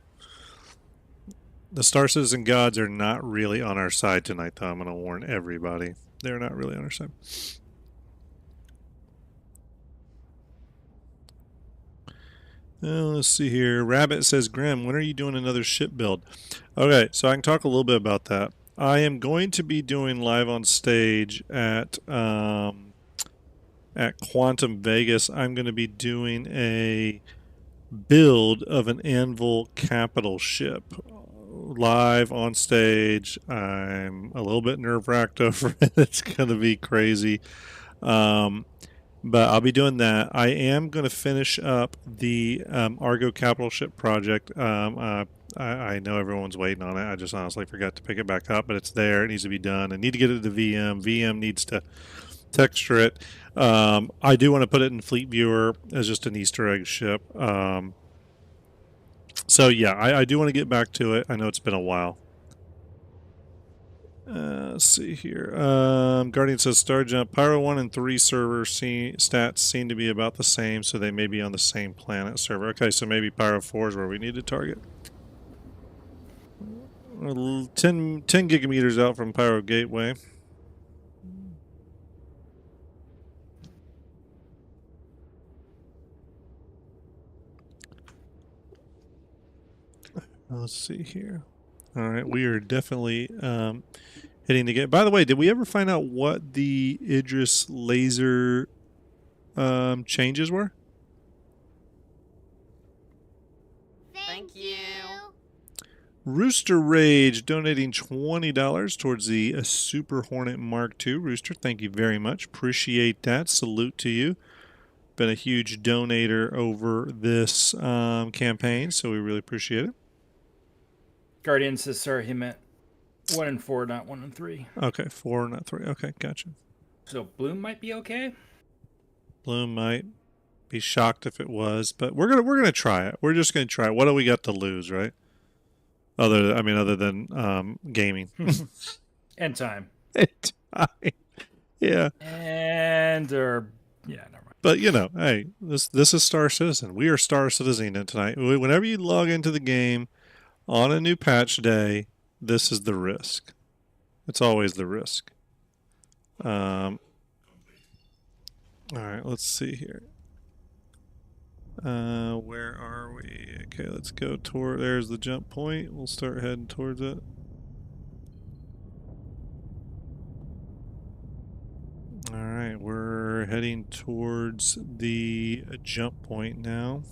The Star Citizen gods are not really on our side tonight, though. I'm going to warn everybody. They're not really on our side. Let's see here. Rabbit says, Grim, when are you doing another ship build? Okay, so I can talk a little bit about that. I am going to be doing live on stage at Quantum Vegas. I'm going to be doing a build of an Anvil capital ship live on stage. I'm a little bit nerve-wracked over it. It's going to be crazy. But I'll be doing that. I am going to finish up the Argo capital ship project. I know everyone's waiting on it. I just honestly forgot to pick it back up, but it's there. It needs to be done. I need to get it to VM. VM needs to texture it. I do want to put it in Fleet Viewer as just an Easter egg ship. So yeah, I do want to get back to it. I know it's been a while. Let's see here. Guardian says StarJump. Pyro 1 and 3 server stats seem to be about the same, so they may be on the same planet server. Okay, so maybe Pyro 4 is where we need to target. 10 gigameters out from Pyro Gateway. Let's see here. All right, we are definitely hitting the gate. By the way, did we ever find out what the Idris laser changes were? Thank you. Rooster Rage donating $20 towards the Super Hornet Mark II. Rooster, thank you very much. Appreciate that. Salute to you. Been a huge donator over this campaign, so we really appreciate it. Guardian says, sorry, he meant 1 and 4, not 1 and 3. Okay, 4, not 3. Okay, gotcha. So Bloom might be okay? Bloom might be shocked if it was, but we're gonna try it. We're just gonna try it. What do we got to lose, right? Other than gaming. And time. And time. Yeah. And yeah, never mind. But you know, hey, this is Star Citizen. We are Star Citizen tonight. Whenever you log into the game on a new patch day, this is the risk. It's always the risk. All right, let's see here. Where are we? Okay, let's go toward. There's the jump point. We'll start heading towards it. All right, we're heading towards the jump point now.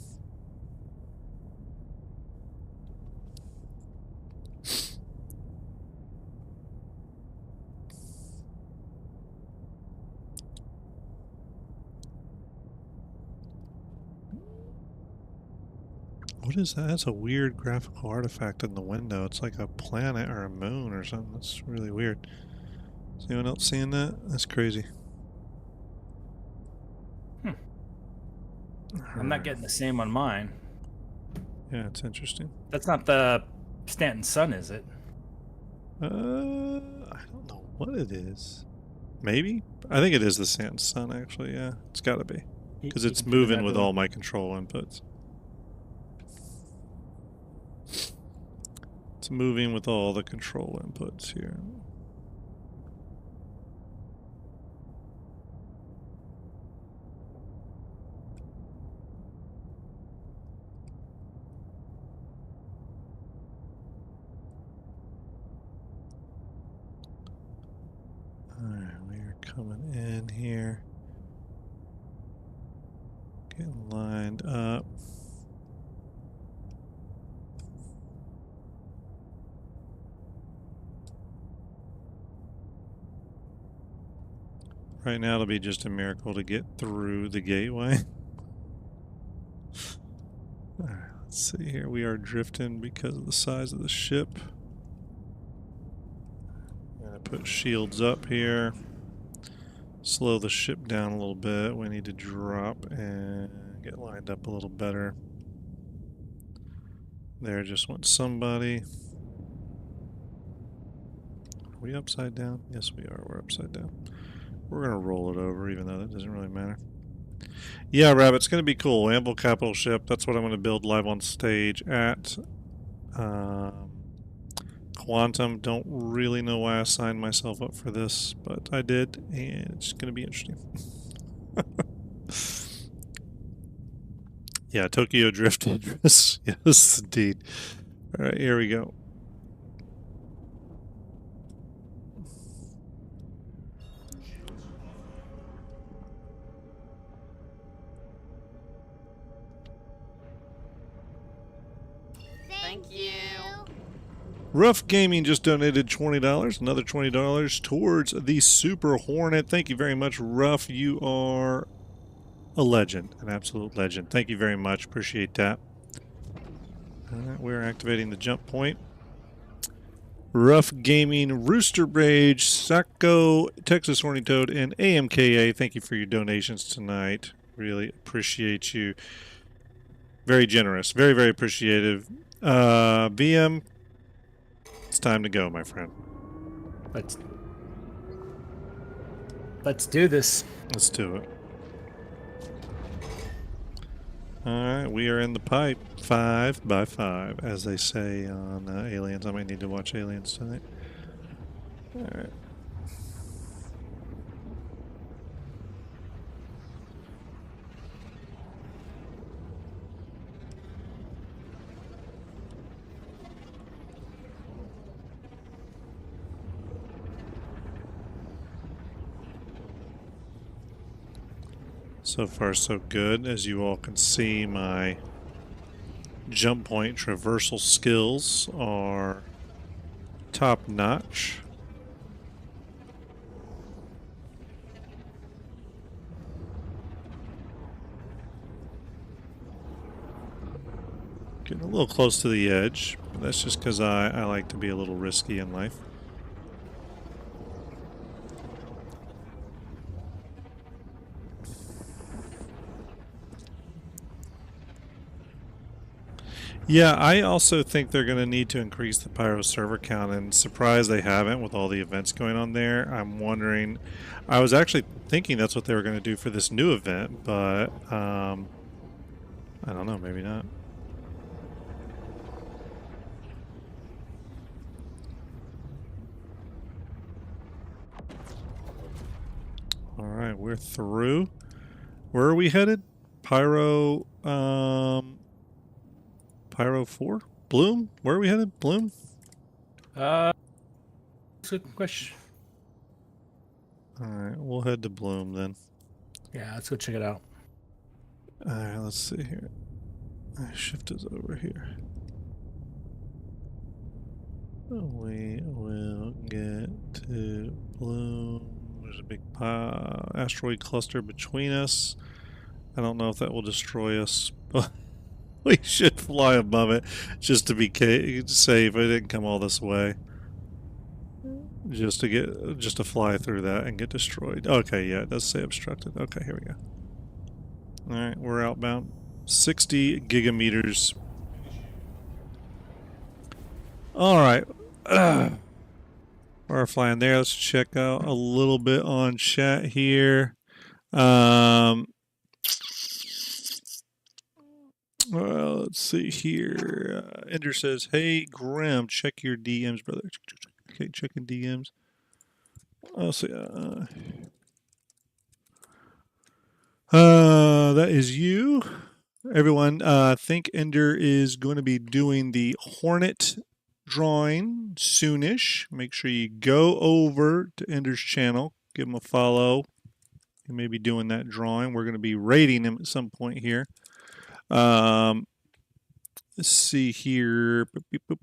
What is that? That's a weird graphical artifact in the window. It's like a planet or a moon or something. That's really weird. Is anyone else seeing that? That's crazy. I'm not getting the same on mine. Yeah, it's interesting. That's not the Stanton Sun, is it? I don't know what it is. Maybe? I think it is the Stanton Sun, actually. Yeah, it's got to be. because it's moving with all my control inputs. It's moving with all the control inputs here. Alright, we are coming in here. Getting lined up. Right now it'll be just a miracle to get through the gateway. Alright, let's see here. We are drifting because of the size of the ship. I'm gonna put shields up here. Slow the ship down a little bit. We need to drop and get lined up a little better. There, just went somebody. Are we upside down? Yes, we are. We're upside down. We're going to roll it over, even though that doesn't really matter. Yeah, Rabbit, it's going to be cool. Anvil Capital Ship. That's what I'm going to build live on stage at Quantum. Don't really know why I signed myself up for this, but I did, and it's going to be interesting. Yeah, Tokyo Drift Dangerous. Yes, indeed. All right, here we go. Thank you. Rough Gaming just donated $20. Another $20 towards the Super Hornet. Thank you very much, Rough. You are a legend, an absolute legend. Thank you very much. Appreciate that. All right, we're activating the jump point. Rough Gaming, Rooster Rage, Sacco, Texas Horny Toad, and AMKA. Thank you for your donations tonight. Really appreciate you. Very generous. Very, very appreciative. VM, it's time to go, my friend. Let's do this. Let's do it. Alright, we are in the pipe. 5 by 5, as they say on Aliens. I might need to watch Aliens tonight. Alright. So far, so good. As you all can see, my jump point traversal skills are top notch. Getting a little close to the edge, but that's just because I like to be a little risky in life. Yeah, I also think they're going to need to increase the Pyro server count, and surprised they haven't with all the events going on there. I'm wondering, I was actually thinking that's what they were going to do for this new event, but I don't know, maybe not. Alright, we're through. Where are we headed? Pyro, Pyro 4? Bloom? Where are we headed? Bloom? That's a good question. Alright, we'll head to Bloom then. Yeah, let's go check it out. Alright, let's see here. Shift is over here. We will get to Bloom. There's a big asteroid cluster between us. I don't know if that will destroy us, but we should fly above it just to be safe. I didn't come all this way just to fly through that and get destroyed. Okay, yeah, it does say obstructed. Okay, here we go. All right, we're outbound. 60 gigameters. All right. We're flying there. Let's check out a little bit on chat here. Let's see here. Ender says, "Hey Grim, check your DMs, brother." Okay, checking DMs. I'll see. That is you, everyone. I think Ender is going to be doing the Hornet drawing soonish. Make sure you go over to Ender's channel, give him a follow. He may be doing that drawing. We're going to be rating him at some point here. Let's see here.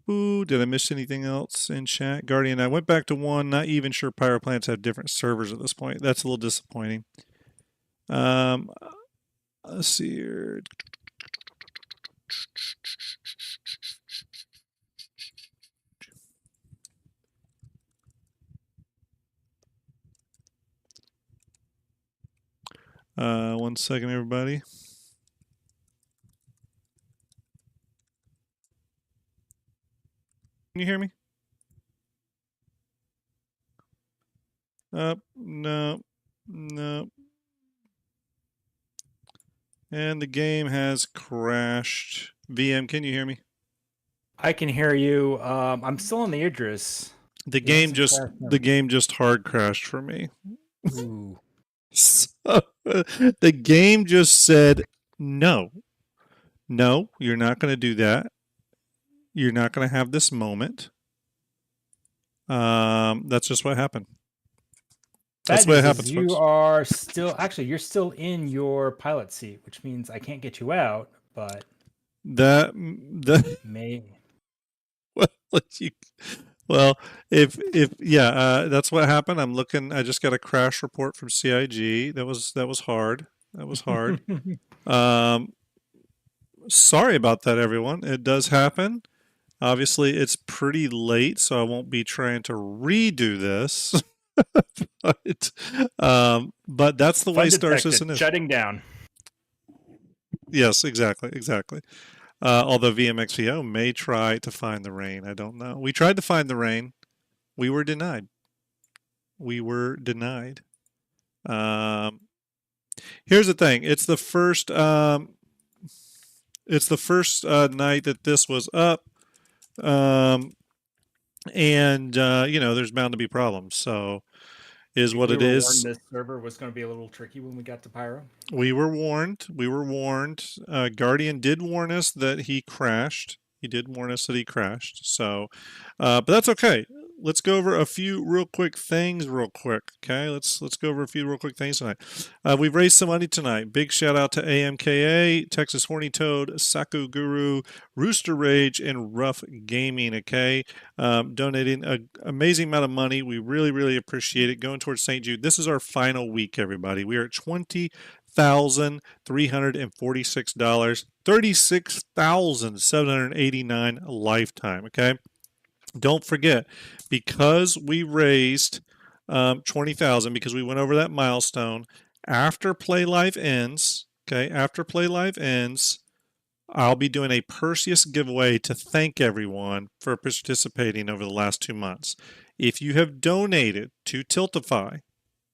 Did I miss anything else in chat? Guardian, I went back to 1. Not even sure Pyroplants have different servers at this point. That's a little disappointing. Let's see here. One second, everybody. Can you hear me? No. And the game has crashed. VM, can you hear me? I can hear you. I'm still on the Idris. The game just hard crashed for me. Ooh. So, the game just said no, you're not going to do that. You're not going to have this moment. That's just what happened. That's what happens. You are still you're still in your pilot seat, which means I can't get you out. But that may. Well, if that's what happened. I'm looking. I just got a crash report from CIG. That was hard. That was hard. Sorry about that, everyone. It does happen. Obviously, it's pretty late, so I won't be trying to redo this. But that's the way Star System is. Shutting down. Yes, exactly. Although VMXVO may try to find the rain. I don't know. We tried to find the rain. We were denied. Here's the thing. It's the first night that this was up. There's bound to be problems. So is what it is. This server was going to be a little tricky when we got to Pyro. We were warned. Guardian did warn us that he crashed. So, but that's okay. Let's go over a few real quick things okay? Let's go over a few real quick things tonight. We've raised some money tonight. Big shout out to AMKA, Texas Horny Toad, Saku Guru, Rooster Rage, and Rough Gaming, okay? Donating an amazing amount of money. We really, really appreciate it. Going towards St. Jude. This is our final week, everybody. We are at $20,346, $36,789 lifetime, okay? Don't forget, because we raised 20,000, because we went over that milestone, after Play Live ends, I'll be doing a Perseus giveaway to thank everyone for participating over the last 2 months. If you have donated to Tiltify,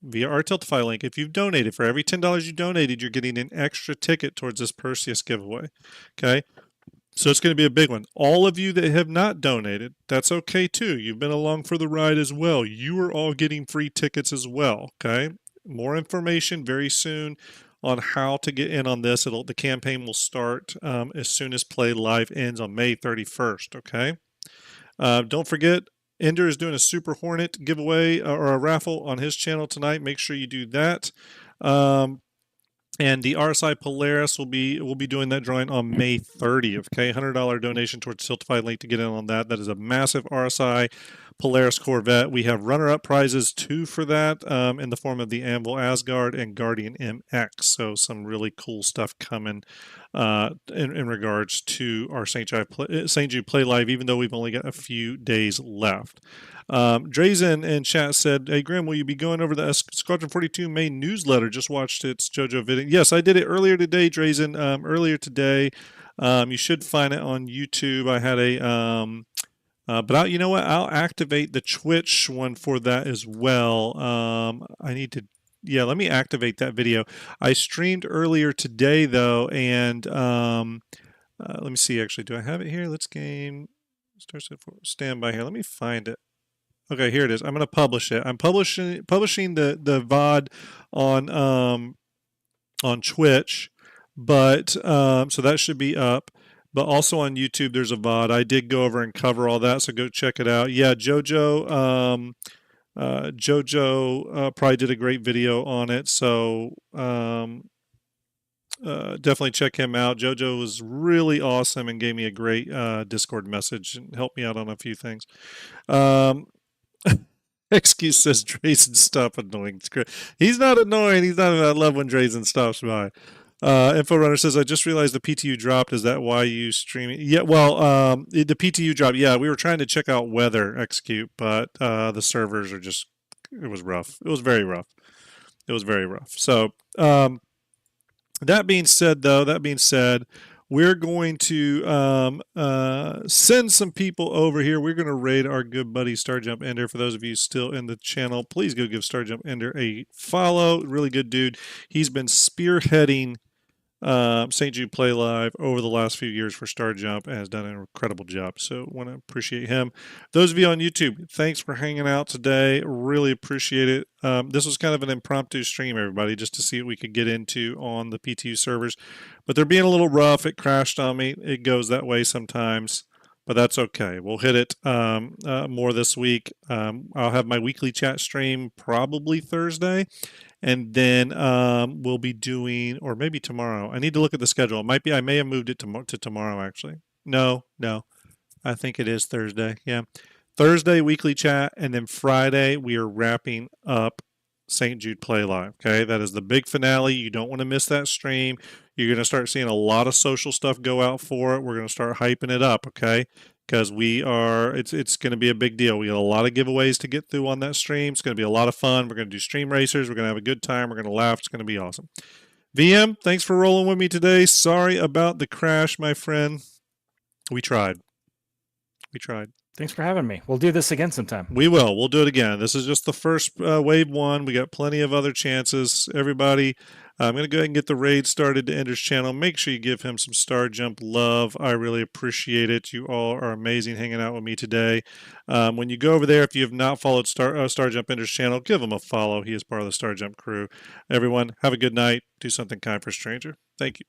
via our Tiltify link, if you've donated, for every $10 you donated, you're getting an extra ticket towards this Perseus giveaway, okay? So it's going to be a big one. All of you that have not donated, that's okay too. You've been along for the ride as well. You are all getting free tickets as well, okay? More information very soon on how to get in on this. The campaign will start as soon as Play Live ends on May 31st, okay? Don't forget, Ender is doing a Super Hornet giveaway or a raffle on his channel tonight. Make sure you do that. And the RSI Polaris will be doing that drawing on May 30th. Okay, $100 donation towards Tiltify link to get in on that. That is a massive RSI Polaris Corvette. We have runner-up prizes too for that in the form of the Anvil Asgard and Guardian MX. So some really cool stuff coming in regards to our St. Jude Play Live, even though we've only got a few days left. Drazen in chat said, "Hey Grim, will you be going over the Squadron 42 main newsletter? Just watched its JoJo video." Yes, I did it earlier today, Drazen. Earlier today. You should find it on YouTube. I had but you know what? I'll activate the Twitch one for that as well. I need to, let me activate that video. I streamed earlier today though, and Let me see. Actually, do I have it here? Let's game. Stand by here. Let me find it. Okay, here it is. I'm going to publish it. I'm publishing the VOD on Twitch, but so that should be up. But also on YouTube, there's a VOD. I did go over and cover all that, so go check it out. Yeah, JoJo probably did a great video on it, so definitely check him out. JoJo was really awesome and gave me a great Discord message and helped me out on a few things. Excuse says Drazen stuff annoying. He's not annoying. He's not. I love when Drazen stops by. Info Runner says, I just realized the PTU dropped. Is that why you streaming? Yeah, well, the PTU dropped. Yeah, we were trying to check out weather, execute, but the servers are just, it was rough. It was very rough. It was very rough. So, that being said, we're going to send some people over here. We're going to raid our good buddy STARJUMP Ender. For those of you still in the channel, please go give STARJUMP Ender a follow. Really good dude. He's been spearheading St. Jude Play Live over the last few years for STARJUMP and has done an incredible job. So want to appreciate him. Those of you on YouTube, thanks for hanging out today. Really appreciate it. This was kind of an impromptu stream, everybody, just to see what we could get into on the PTU servers. But they're being a little rough. It crashed on me. It goes that way sometimes, but that's okay. We'll hit it more this week. I'll have my weekly chat stream probably Thursday. And then we'll be doing, or maybe tomorrow. I need to look at the schedule. It might be, I may have moved it to tomorrow, actually. No. I think it is Thursday. Yeah. Thursday, weekly chat. And then Friday, we are wrapping up St. Jude Play Live. Okay. That is the big finale. You don't want to miss that stream. You're going to start seeing a lot of social stuff go out for it. We're going to start hyping it up. Okay. Because it's going to be a big deal. We got a lot of giveaways to get through on that stream. It's going to be a lot of fun. We're going to do stream racers. We're going to have a good time. We're going to laugh. It's going to be awesome. VM, thanks for rolling with me today. Sorry about the crash, my friend. We tried. Thanks for having me. We'll do this again sometime. We will. We'll do it again. This is just the first wave one. We got plenty of other chances. Everybody, I'm going to go ahead and get the raid started to Ender's channel. Make sure you give him some STARJUMP love. I really appreciate it. You all are amazing hanging out with me today. When you go over there, if you have not followed STARJUMP Ender's channel, give him a follow. He is part of the STARJUMP crew. Everyone, have a good night. Do something kind for a stranger. Thank you.